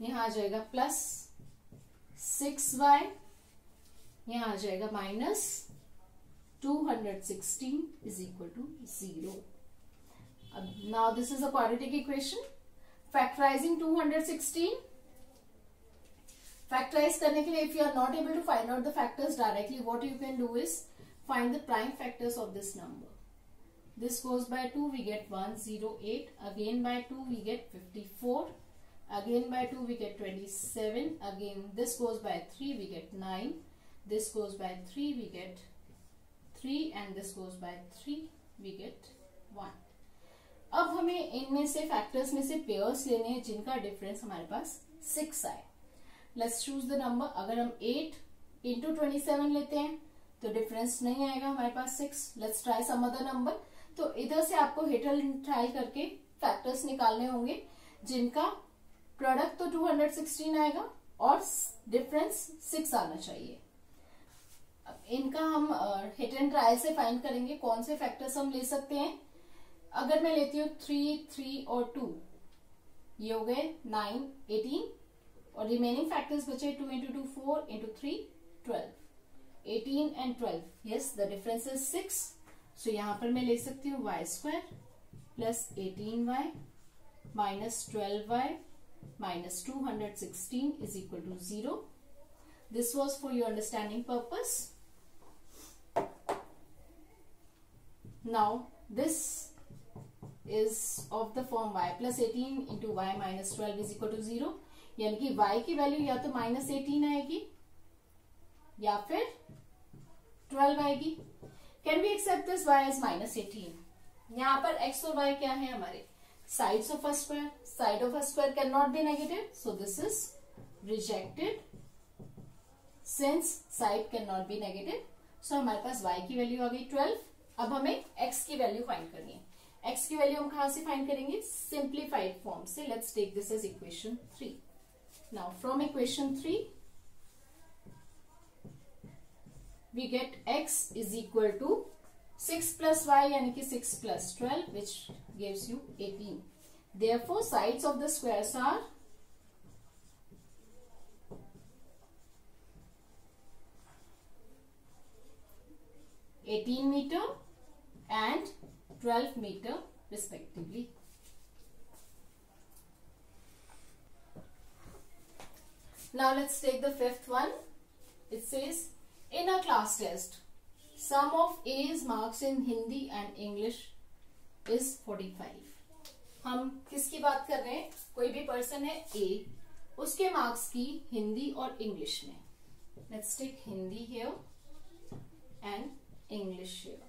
यहां आ जाएगा प्लस 6y, यहां आ जाएगा माइनस 216 इज इक्वल टू 0. अब now this is a quadratic equation. Factorising 216, factorise करने के लिए if you are not able to find out the factors directly, what you can do is find the prime factors of this number. This goes by 2, we get 108. Again by 2, we get 54. Again by 2, we get 27. Again, this goes by 3, we get 9. This goes by 3, we get 3. And this goes by 3, we get 1. अब हमें इनमें से factors में से pairs लेने हैं जिनका difference हमारे पास 6 आए. Let's choose the number. अगर हम 8 इंटू 27 लेते हैं तो डिफरेंस नहीं आएगा हमारे पास 6. Let's try some other number. तो इधर से आपको हिट एंड ट्राई करके फैक्टर्स निकालने होंगे जिनका प्रोडक्ट तो 216 आएगा और डिफरेंस 6 आना चाहिए. अब इनका हम हिट एंड ट्रायल से फाइंड करेंगे कौन से फैक्टर्स हम ले सकते हैं. अगर मैं लेती हूँ 3, 3 और 2, ये हो गए 9, 18 और रिमेनिंग फैक्टर्स बचे 2 into 2 4 into 3 12, 18 and 12. Yes, the difference is 6. So यहां पर मैं ले सकती हूँ y square plus 18y minus 12y minus 216 is equal to 0. This was for your understanding purpose. Now this is of the form y plus 18 into y minus 12 is equal to 0. यानी कि y की value या तो minus 18 आएगी या फिर 12 आएगी. Can we accept this y as minus 18? यहाँ पर x और y क्या है हमारे sides of a square. Side of a square cannot be negative, so this is rejected. Since side cannot be negative, so हमारे पास y की value आ गई 12. अब हमें x की वैल्यू फाइंड करनी है. x की वैल्यू हम कहाँ से फाइंड करेंगे? सिंप्लीफाइड फॉर्म से. Let's take this as equation 3. Now from equation 3 we get x is equal to 6 plus y यानी कि 6 plus 12 which gives you 18. Therefore, sides of the squares are 18 meter and 12 meter respectively. Now let's take the fifth one. It says in a class test, sum of A's marks in Hindi and English is 45. हम किसकी बात कर रहे हैं? कोई भी person है A, उसके मार्क्स की हिंदी और इंग्लिश में. Let's take Hindi here and English here.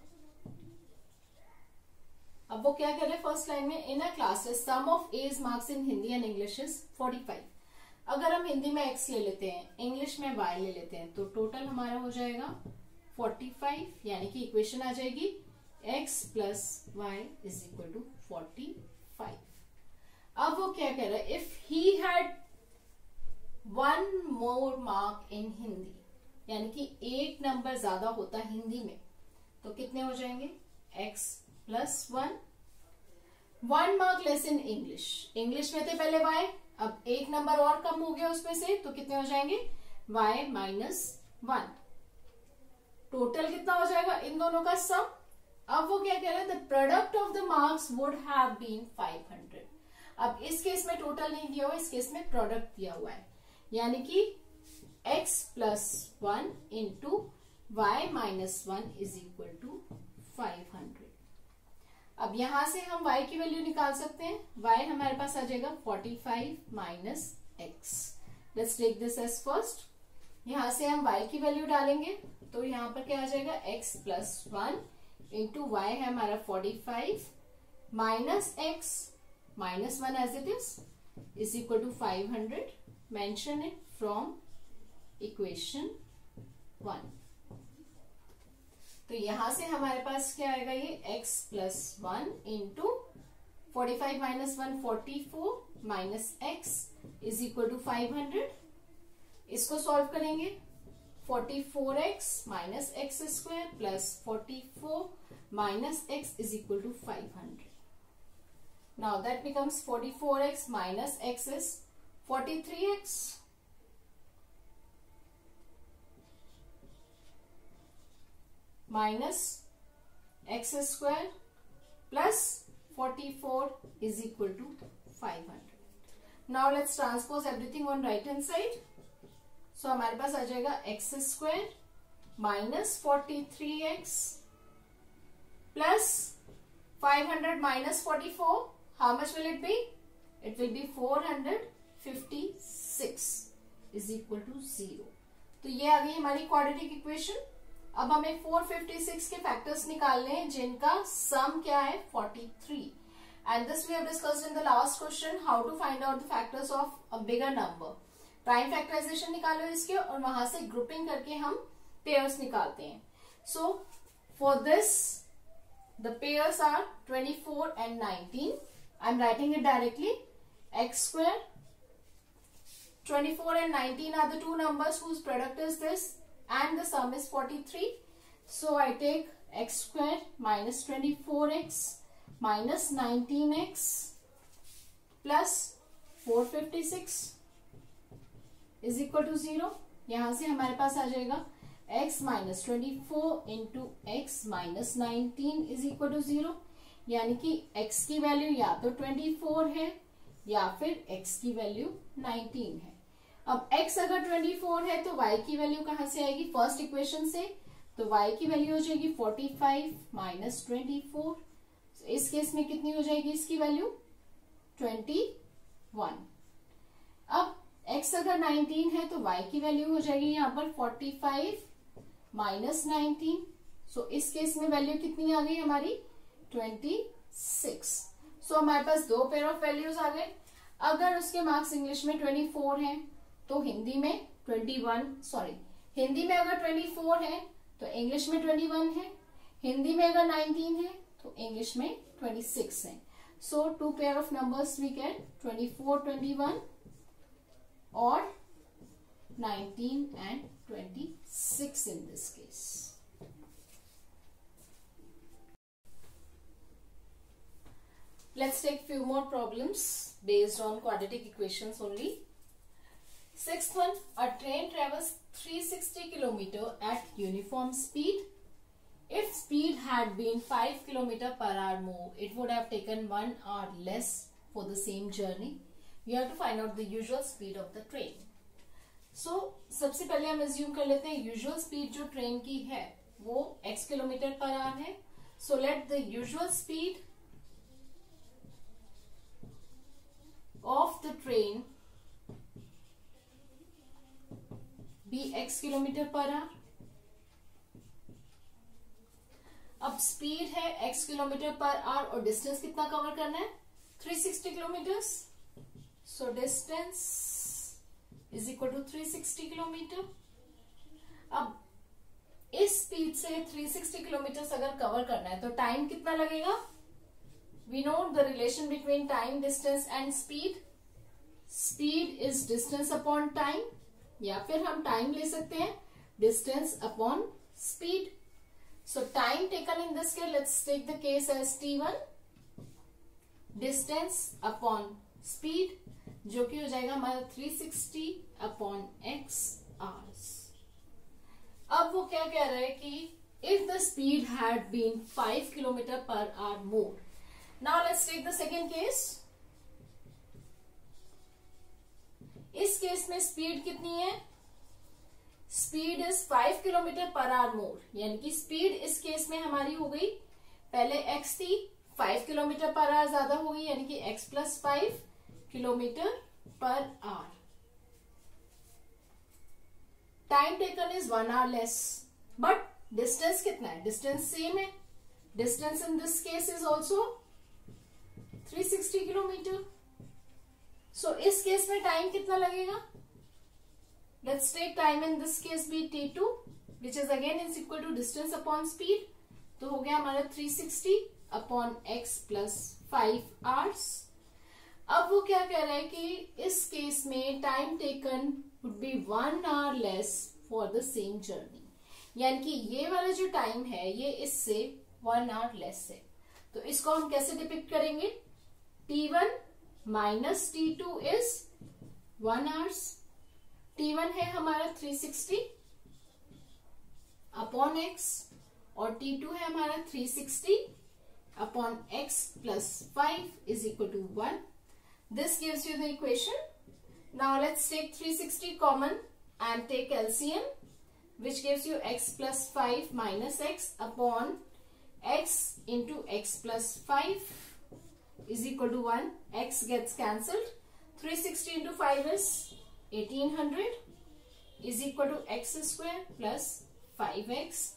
अब वो क्या कर रहे हैं फर्स्ट लाइन में? In a class test sum of A's marks in Hindi and English is 45. अगर हम हिंदी में x ले लेते हैं, इंग्लिश में y ले लेते हैं, तो टोटल हमारा हो जाएगा 45. यानी कि इक्वेशन आ जाएगी x plus y is equal to 45. अब वो क्या कह रहा है? If he had 1 more mark in Hindi, यानी कि 1 नंबर ज्यादा होता हिंदी में, तो कितने हो जाएंगे? x plus 1 mark less in English. English में थे पहले y, अब 1 नंबर और कम हो गया उसमें से, तो कितने हो जाएंगे? y minus 1. टोटल कितना हो जाएगा इन दोनों का सम? अब वो क्या कह रहे हैं? The product of the marks would have been 500. अब इस केस में टोटल नहीं दिया हुआ, इस केस में प्रोडक्ट दिया हुआ है. यानी कि x plus 1 into y minus 1 is equal to 500. अब यहां से हम y की वैल्यू निकाल सकते हैं. y हमारे पास आ जाएगा 45 minus x. Let's take this as first. यहां से हम y की वैल्यू डालेंगे तो यहां पर क्या आ जाएगा? x प्लस 1 इंटू वाई है हमारा 45 minus x minus 1 as it is equal to 500. Mention it from equation 1. तो यहां से हमारे पास क्या आएगा? ये x plus 1 into 45 minus 1 44 minus x is equal to 500. इसको सॉल्व करेंगे. 44x minus x square plus 44 minus x is equal to 500. Now that becomes 44x minus x is 43x. Minus x square plus 44 is equal to 500. Now let's transpose everything on right hand side. So हमारे पास आ जाएगा x square minus 43x plus 500 minus 44. How much will it be? It will be 456 is equal to 0. तो ये आ गई हमारी quadratic equation. अब हमें 456 के फैक्टर्स निकालने हैं जिनका सम क्या है 43. And this we have discussed in the last question, how to find out the factors of a bigger number. Prime factorisation निकालो इसके और वहां से ग्रुपिंग करके हम पेयर्स निकालते हैं. So for this the pairs are 24 and 19. I am writing it directly. x square 24 and 19 are the two numbers whose product is this and the sum is 43. So I take x square minus 24x minus 19x plus 456 is equal to 0. यहां से हमारे पास आ जाएगा x minus 24 into x minus 19 is equal to 0. यानी कि x की value या तो 24 है या फिर x की वैल्यू 19 है. अब x अगर 24 है तो y की वैल्यू कहां से आएगी? फर्स्ट इक्वेशन से. तो y की वैल्यू हो जाएगी 45 माइनस 24. इस केस में कितनी हो जाएगी इसकी वैल्यू? 21. अब x अगर 19 है तो y की वैल्यू हो जाएगी यहां पर 45 माइनस 19. सो इस केस में वैल्यू कितनी आ गई हमारी? 26. सो हमारे पास दो पेयर ऑफ वैल्यूज आ गए. अगर उसके मार्क्स इंग्लिश में 24 हैं तो हिंदी में 21 हिंदी में अगर 24 है तो इंग्लिश में 21 है. हिंदी में अगर 19 है तो इंग्लिश में 26 है. So two pair of numbers we get 24, 21 और 19 and 26 in this case. Let's take few more problems based on quadratic equations only. Sixth one, a train travels 360 km at uniform speed. If speed had been 5 km per hour more, it would have taken 1 hour less for the same journey. You have to find out the usual speed of the train. So, सबसे पहले हम assume कर लेते हैं usual speed जो train की है वो x किलोमीटर पर आवर है. So let the usual speed of the train be x kilometre per hour. अब स्पीड है x किलोमीटर पर आवर और डिस्टेंस कितना कवर करना है? 360 kilometres. So distance is equal to 360 kilometre. अब इस speed से 360 किलोमीटर अगर कवर करना है तो टाइम कितना लगेगा? We know the relation between time, distance and speed. Speed is distance upon time, या फिर हम टाइम ले सकते हैं distance upon speed. So time taken in this case, let's take the case as t1, distance upon speed जो कि हो जाएगा हमारा 360 अपॉन x आवर्स. अब वो क्या कह रहा है कि if the speed had been 5 kilometre per hour more. Now let's take the second case. इस केस में स्पीड कितनी है? Speed is 5 kilometre per hour more, यानी कि स्पीड इस केस में हमारी हो गई, पहले x थी 5 किलोमीटर पर आवर ज्यादा होगी यानी कि x plus 5 kilometre per hour. Time taken is 1 hour less, but distance कितना है? डिस्टेंस सेम है. Distance in this case is also 360 kilometre. So इस केस में टाइम कितना लगेगा? Let's take time in this case be t2 which is again is equal to distance upon speed. तो हो गया हमारा 360 अपॉन x प्लस 5 आवर्स. अब वो क्या कह रहा है कि इस केस में time taken would be 1 hour less for the same journey, यानी कि ये वाला जो टाइम है ये इससे 1 hour लेस है. तो इसको हम कैसे डिपिक्ट करेंगे? t1 minus t2 is 1 hours. t1 है हमारा 360 अपॉन x और t2 है हमारा 360 upon x plus 5 is equal to 1. This gives you the equation. Now let's take 360 common and take LCM, which gives you x plus 5 minus x upon x into x plus 5 is equal to 1. X gets cancelled. 360 into 5 is 1800 is equal to x square plus 5x.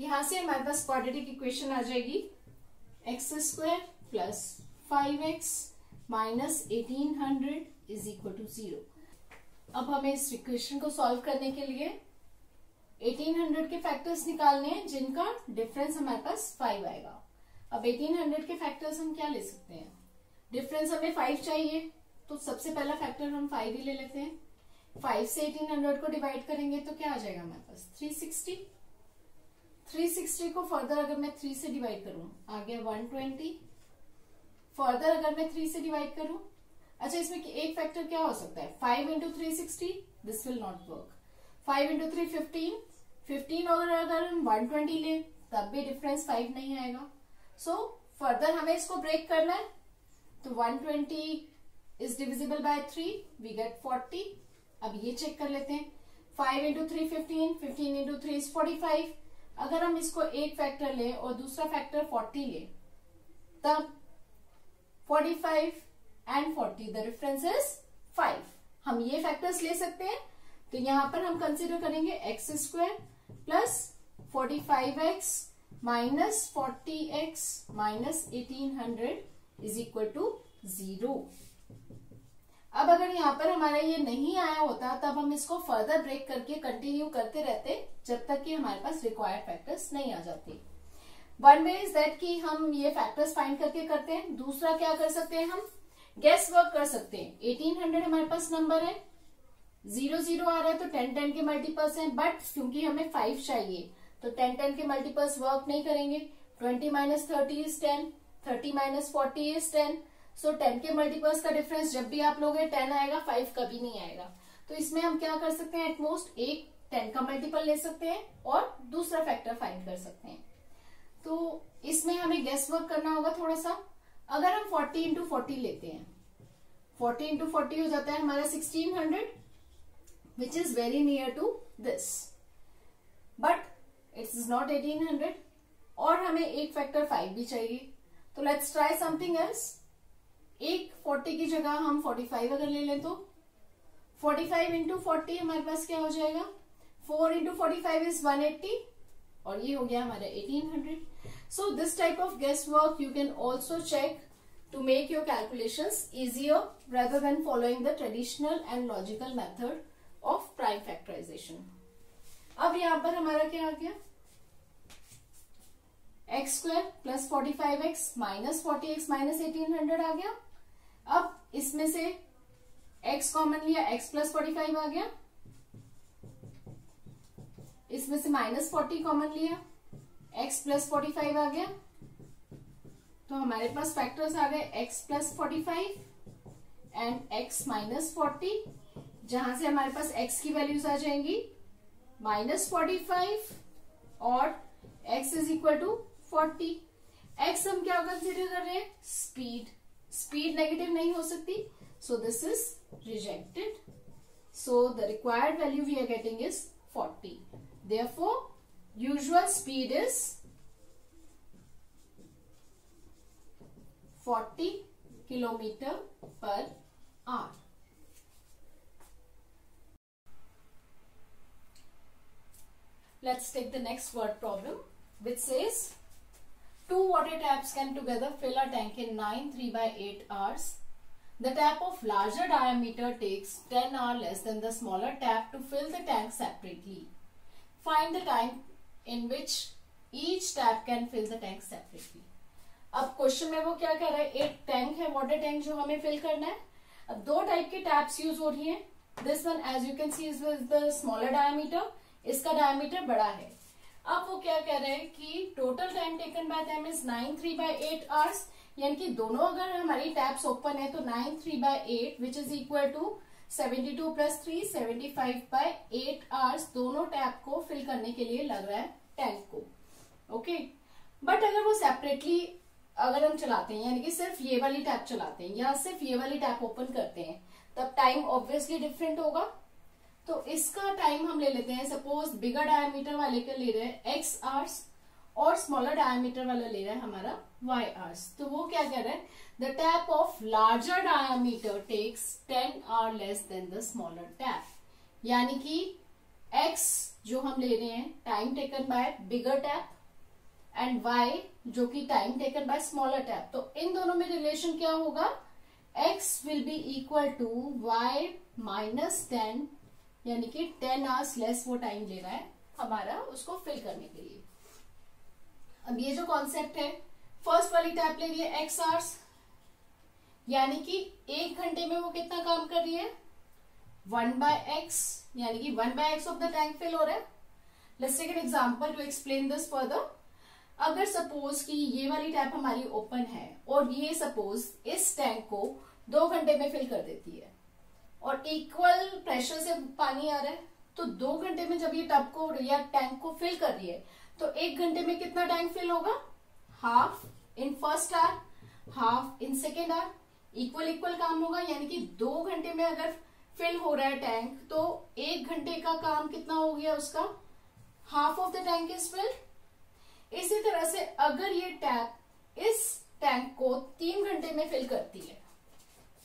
यहां से हमारे पास quadratic equation आ जाएगी x square plus 5x minus 1800 is equal to 0. अब हमें इस equation को solve करने के लिए 1800 के फैक्टर्स निकालने हैं जिनका डिफरेंस हमारे पास 5 आएगा. अब 1800 के फैक्टर्स हम क्या ले सकते हैं? डिफरेंस हमें 5 चाहिए, तो सबसे पहला फैक्टर हम 5 ही ले लेते हैं. 5 से 1800 को डिवाइड करेंगे तो क्या आ जाएगा हमारे पास? 360. 360 को फर्दर अगर मैं 3 से डिवाइड करूं आ गया 120. फर्दर अगर मैं 3 से डिवाइड करूं, अच्छा इसमें एक फैक्टर क्या हो सकता है? 5 into 360, this will not work. 5 into 3 15. 15 अगर हम 120 ले तब भी डिफरेंस 5 नहीं आएगा. सो फर्दर हमें इसको ब्रेक करना है, तो 120 is divisible by 3, we get 40. अब ये चेक कर लेते हैं. 5 इंटू 3 15. 15 into 3 is 45. अगर हम इसको एक फैक्टर लें और दूसरा फैक्टर 40 ले, तब 45 एंड 40 द डिफरेंस इज 5. हम ये फैक्टर्स ले सकते हैं. तो यहां पर हम कंसीडर करेंगे x square plus 45x minus 40x minus 1800 is equal to 0. अब अगर यहाँ पर हमारा ये नहीं आया होता तब हम इसको फर्दर ब्रेक करके कंटिन्यू करते रहते जब तक कि हमारे पास रिक्वायर्ड फैक्टर्स नहीं आ जाते. वन वे इज दैट कि हम ये फैक्टर्स फाइंड करके करते हैं. दूसरा क्या कर सकते हैं, हम गेस वर्क कर सकते हैं. 1800 हमारे पास नंबर है, 0 0 आ रहा है तो 10 10 के मल्टीपल्स हैं, बट क्योंकि हमें 5 चाहिए तो 10 10 के मल्टीपल्स वर्क नहीं करेंगे. 20 माइनस 30 इज 10. 30 minus 40 is 10. सो 10 के मल्टीपल्स का डिफरेंस जब भी आप लोगे 10 आएगा, 5 कभी नहीं आएगा. तो इसमें हम क्या कर सकते हैं, एटमोस्ट एक 10 का मल्टीपल ले सकते हैं और दूसरा फैक्टर फाइंड कर सकते हैं. तो इसमें हमें गेस वर्क करना होगा थोड़ा सा. अगर हम 40 इंटू 40 लेते हैं, 40 इंटू 40 हो जाता है हमारा 1600, which is very near to this, but it is not 1800. और हमें एक फैक्टर 5 भी चाहिए. तो लेट्स ट्राई समथिंग एल्स. एक 40 की जगह हम 45 अगर ले लें तो 45 इंटू 40 हमारे पास क्या हो जाएगा? 4 इंटू 45 इज 180 और ये हो गया हमारा 1800. So this type of guess work you can also check to make your calculations easier rather than following the traditional and logical method of prime factorization. अब यहां पर हमारा क्या आ गया? X square plus 45x minus 40x minus 1800 आ गया. अब इसमें से x कॉमन लिया, x प्लस 45 आ गया. इसमें से माइनस 40 कॉमन लिया, x प्लस 45 आ गया. तो हमारे पास फैक्टर्स आ गए x plus 45 and x minus 40, जहां से हमारे पास x की वैल्यूज आ जाएंगी माइनस 45 और x is equal to 40. x हम क्या कंसीडर कर रहे हैं? स्पीड. स्पीड नेगेटिव नहीं हो सकती, so this is rejected. So the required value we are getting is 40. Therefore usual speed is 40 kilometre per hour. Let's take the next word problem, which says 2 water taps can together fill a tank in 9 3/8 hours. The tap of larger diameter takes 10 hours less than the smaller tap to fill the tank separately. Find the time in which each tap can fill the tank separately. अब question में वो क्या कह रहा है? एक tank है, water tank, जो हमें फिल करना है. अब 2 टाइप के टैप्स यूज हो रही हैं. This one as you can see is the smaller diameter, इसका डायमीटर बड़ा है. अब वो क्या कह रहे हैं कि total time taken by them is 9 3/8 hours. यानी कि दोनों अगर हमारी टैप्स ओपन है तो 9 3/8 which is equal to 72 plus 3 75/8 hours दोनों टैप को फिल करने के लिए लग रहा है टैंक को. ओके, बट अगर वो सेपरेटली अगर हम चलाते हैं यानी कि सिर्फ ये वाली टैप चलाते हैं या सिर्फ ये वाली टैप ओपन करते हैं, तब टाइम ऑब्वियसली डिफरेंट होगा। तो इसका टाइम हम ले लेते हैं, सपोज बिगर डायमीटर वाले का ले रहे हैं x आवर्स और स्मॉलर डायमीटर वाला ले रहा है हमारा y आवर्स। तो वो क्या कह रहा है, the tap of larger diameter takes 10 hour less than the smaller tap, यानी कि x जो हम ले रहे हैं time taken by bigger tap and y जो कि time taken by smaller tap. तो इन दोनों में रिलेशन क्या होगा, x will be equal to y minus 10, यानी कि 10 आवर्स लेस वो टाइम ले रहा है हमारा उसको फिल करने के लिए। अब ये जो कॉन्सेप्ट है, फर्स्ट वाली टैप ले रही है x आवर्स, यानी कि 1 घंटे में वो कितना काम कर रही है 1/x, यानी कि 1/x of the tank fill हो रहा है। Let's take an example to explain this further. अगर सपोज कि ये वाली टैप हमारी ओपन है और ये सपोज इस टैंक को 2 घंटे में फिल कर देती है और इक्वल प्रेशर से पानी आ रहा है, तो 2 घंटे में जब ये टब को या टैंक को फिल कर रही है तो 1 घंटे में कितना टैंक फिल होगा, half in first hour, half in second hour, equal काम होगा। यानी कि 2 घंटे में अगर फिल हो रहा है टैंक तो 1 घंटे का काम कितना हो गया उसका, half of the tank is filled. इसी तरह से अगर ये टैप इस टैंक को 3 घंटे में फिल करती है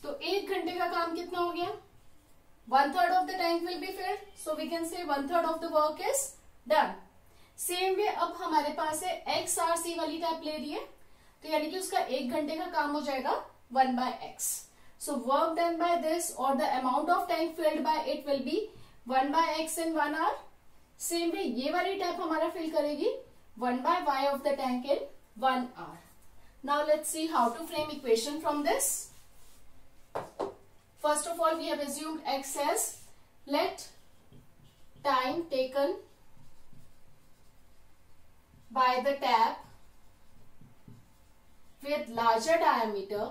तो 1 घंटे का काम कितना हो गया, 1/3 of the tank will be filled, so we can say 1/3 of the work is done. Same way अब हमारे पास है XRC वाली टैप ले रही है, तो यानी कि उसका 1 घंटे का काम हो जाएगा 1/x। So work done by this or the amount of tank filled by it will be 1/x in 1 hour. Same way ये वाली टैप हमारा फिल करेगी 1/y of the tank in 1 hour. Now let's see how to frame equation from this. First of all we have assumed x as let time taken by the tap with larger diameter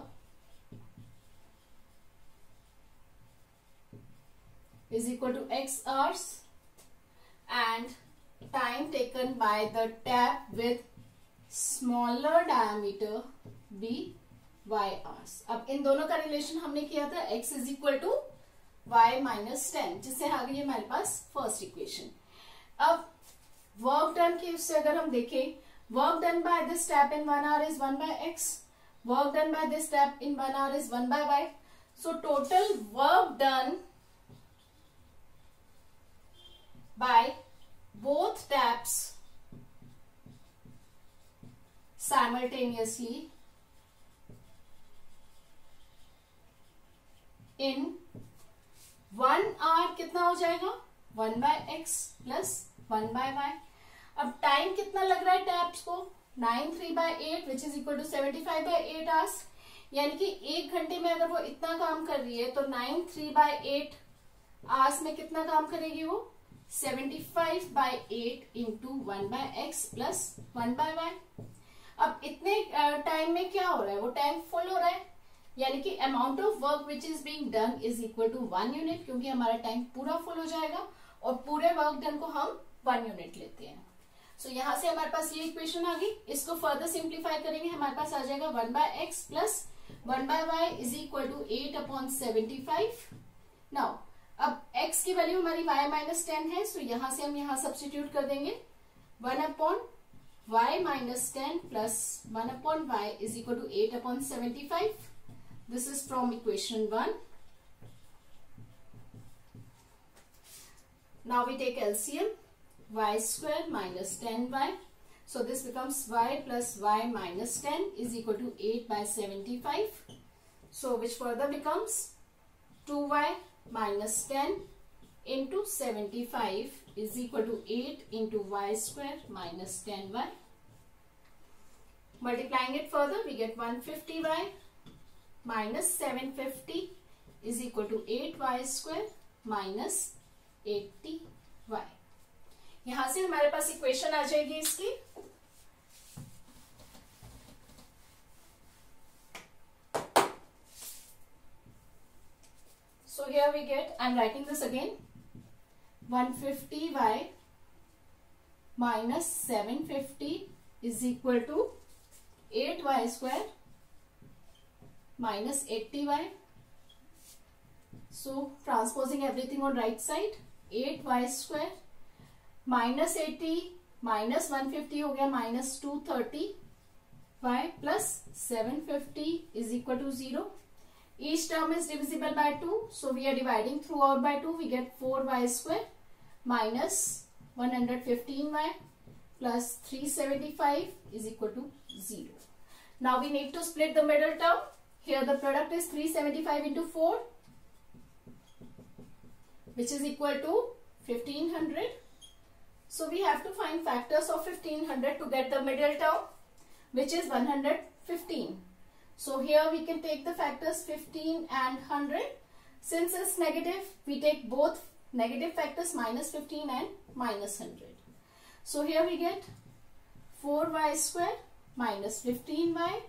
is equal to x hours and time taken by the tap with smaller diameter be y hours. अब इन दोनों का relation हमने किया था x is equal to y minus 10, जिससे आ गई है हमारे पास फर्स्ट इक्वेशन। अब वर्क डन की उससे अगर हम देखें, work done by this tap in 1 hour is 1/x, work done by this tap in 1 hour is 1/y. So total work done by both taps simultaneously in 1 hour कितना हो जाएगा 1/x plus 1/y. अब time कितना लग रहा है taps को 9/3/8 which is equal to 75/8 hours, यानी कि 1 घंटे में अगर वो इतना काम कर रही है तो 9/3/8 आवर्स में कितना काम करेगी वो 75/8 इंटू 1/x प्लस 1/y. अब इतने टाइम में क्या हो रहा है, वो टैंक फुल हो रहा है, यानी कि amount of work which is being done is equal to 1 unit, क्योंकि हमारा टैंक पूरा फुल हो जाएगा और पूरे वर्क डन को हम 1 यूनिट लेते हैं। सो यहां से हमारे पास ये इक्वेशन आ गई। इसको फर्दर सिंप्लीफाई करेंगे, हमारे पास आ जाएगा 1/x plus 1/y is equal to 8/75। Now अब x की वैल्यू हमारी y माइनस 10 है, सो यहां से हम यहां सब्स्टिट्यूट कर देंगे 1/y minus 10 plus 1/y is equal to 8/75. This is from equation 1. Now we take LCM, y square minus 10y. So this becomes y plus y minus 10 is equal to 8/75. So which further becomes 2y minus 10 into 75 is equal to 8 into y square minus 10y. Multiplying it further, we get 150y minus 750 is equal to 8y square minus 80y. यहां से हमारे पास equation आ जाएगी इसकी। So here we get, I'm writing this again, 150y minus 750 is equal to 8y square minus 80y. So transposing everything on right side, 8y square minus 80 minus 150 हो गया minus 230y plus 750 is equal to 0. Each term is divisible by 2, so we are dividing throughout by 2. We get 4y square minus 115y plus 375 is equal to 0. Now we need to split the middle term. Here the product is 375 into 4, which is equal to 1500. So we have to find factors of 1500 to get the middle term, which is 115. So here we can take the factors 15 and 100. Since it's negative, we take both negative factors minus 15 and minus 100. So here we get 4y square minus 15y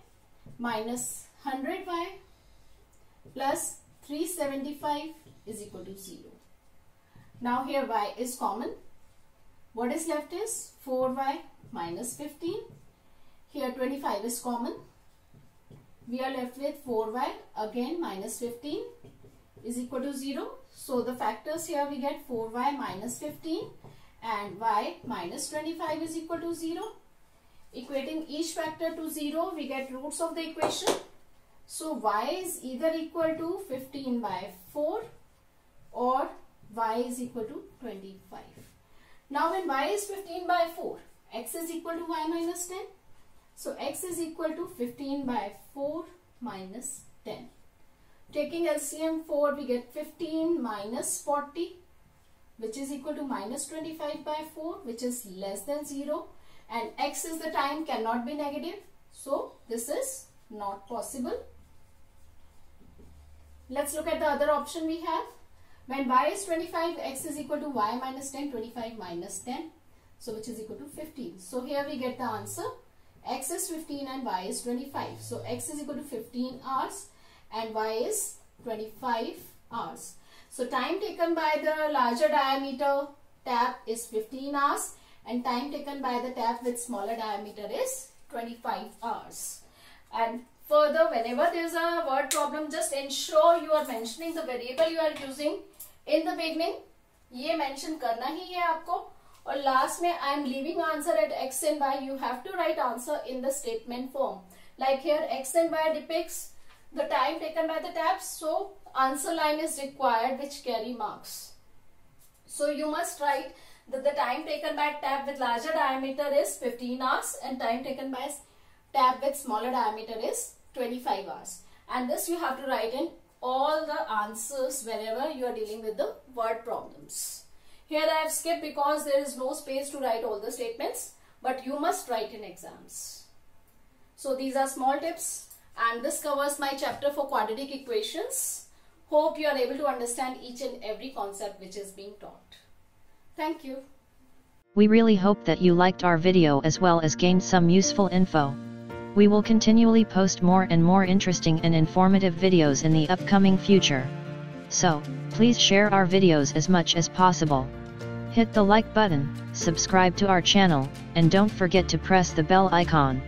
minus 100y plus 375 is equal to 0. Now here y is common. What is left is 4y minus 15. Here 25 is common. We are left with 4y again minus 15 is equal to 0. So the factors here we get 4y minus 15 and y minus 25 is equal to 0. Equating each factor to 0, we get roots of the equation. So y is either equal to 15 by 4 or y is equal to 25. Now when y is 15 by 4, x is equal to y minus 10. So x is equal to 15 by 4 minus 10. Taking LCM 4, we get 15 minus 40, which is equal to minus 25 by 4, which is less than 0. And x is the time, cannot be negative. So this is not possible. Let's look at the other option we have. When y is 25, x is equal to y minus 10, 25 minus 10. So which is equal to 15. So here we get the answer. X is 15 and y is 25. So x is equal to 15 hours and y is 25 hours. So time taken by the larger diameter tap is 15 hours and time taken by the tap with smaller diameter is 25 hours. And further, whenever there is a word problem, just ensure you are mentioning the variable you are using in the beginning. ये mention करना ही है आपको. और last में I am leaving answer at x and y. You have to write answer in the statement form. Like here x and y depicts the time taken by the taps. So answer line is required which carry marks. So you must write that the time taken by tap with larger diameter is 15 hours and time taken by tap with smaller diameter is 25 hours. And this you have to write in all the answers wherever you are dealing with the word problems. Here I have skipped because there is no space to write all the statements, but you must write in exams. So these are small tips and this covers my chapter for quadratic equations. Hope you are able to understand each and every concept which is being taught. Thank you. We really hope that you liked our video as well as gained some useful info. We will continually post more and more interesting and informative videos in the upcoming future. So, please share our videos as much as possible. Hit the like button, subscribe to our channel, and don't forget to press the bell icon.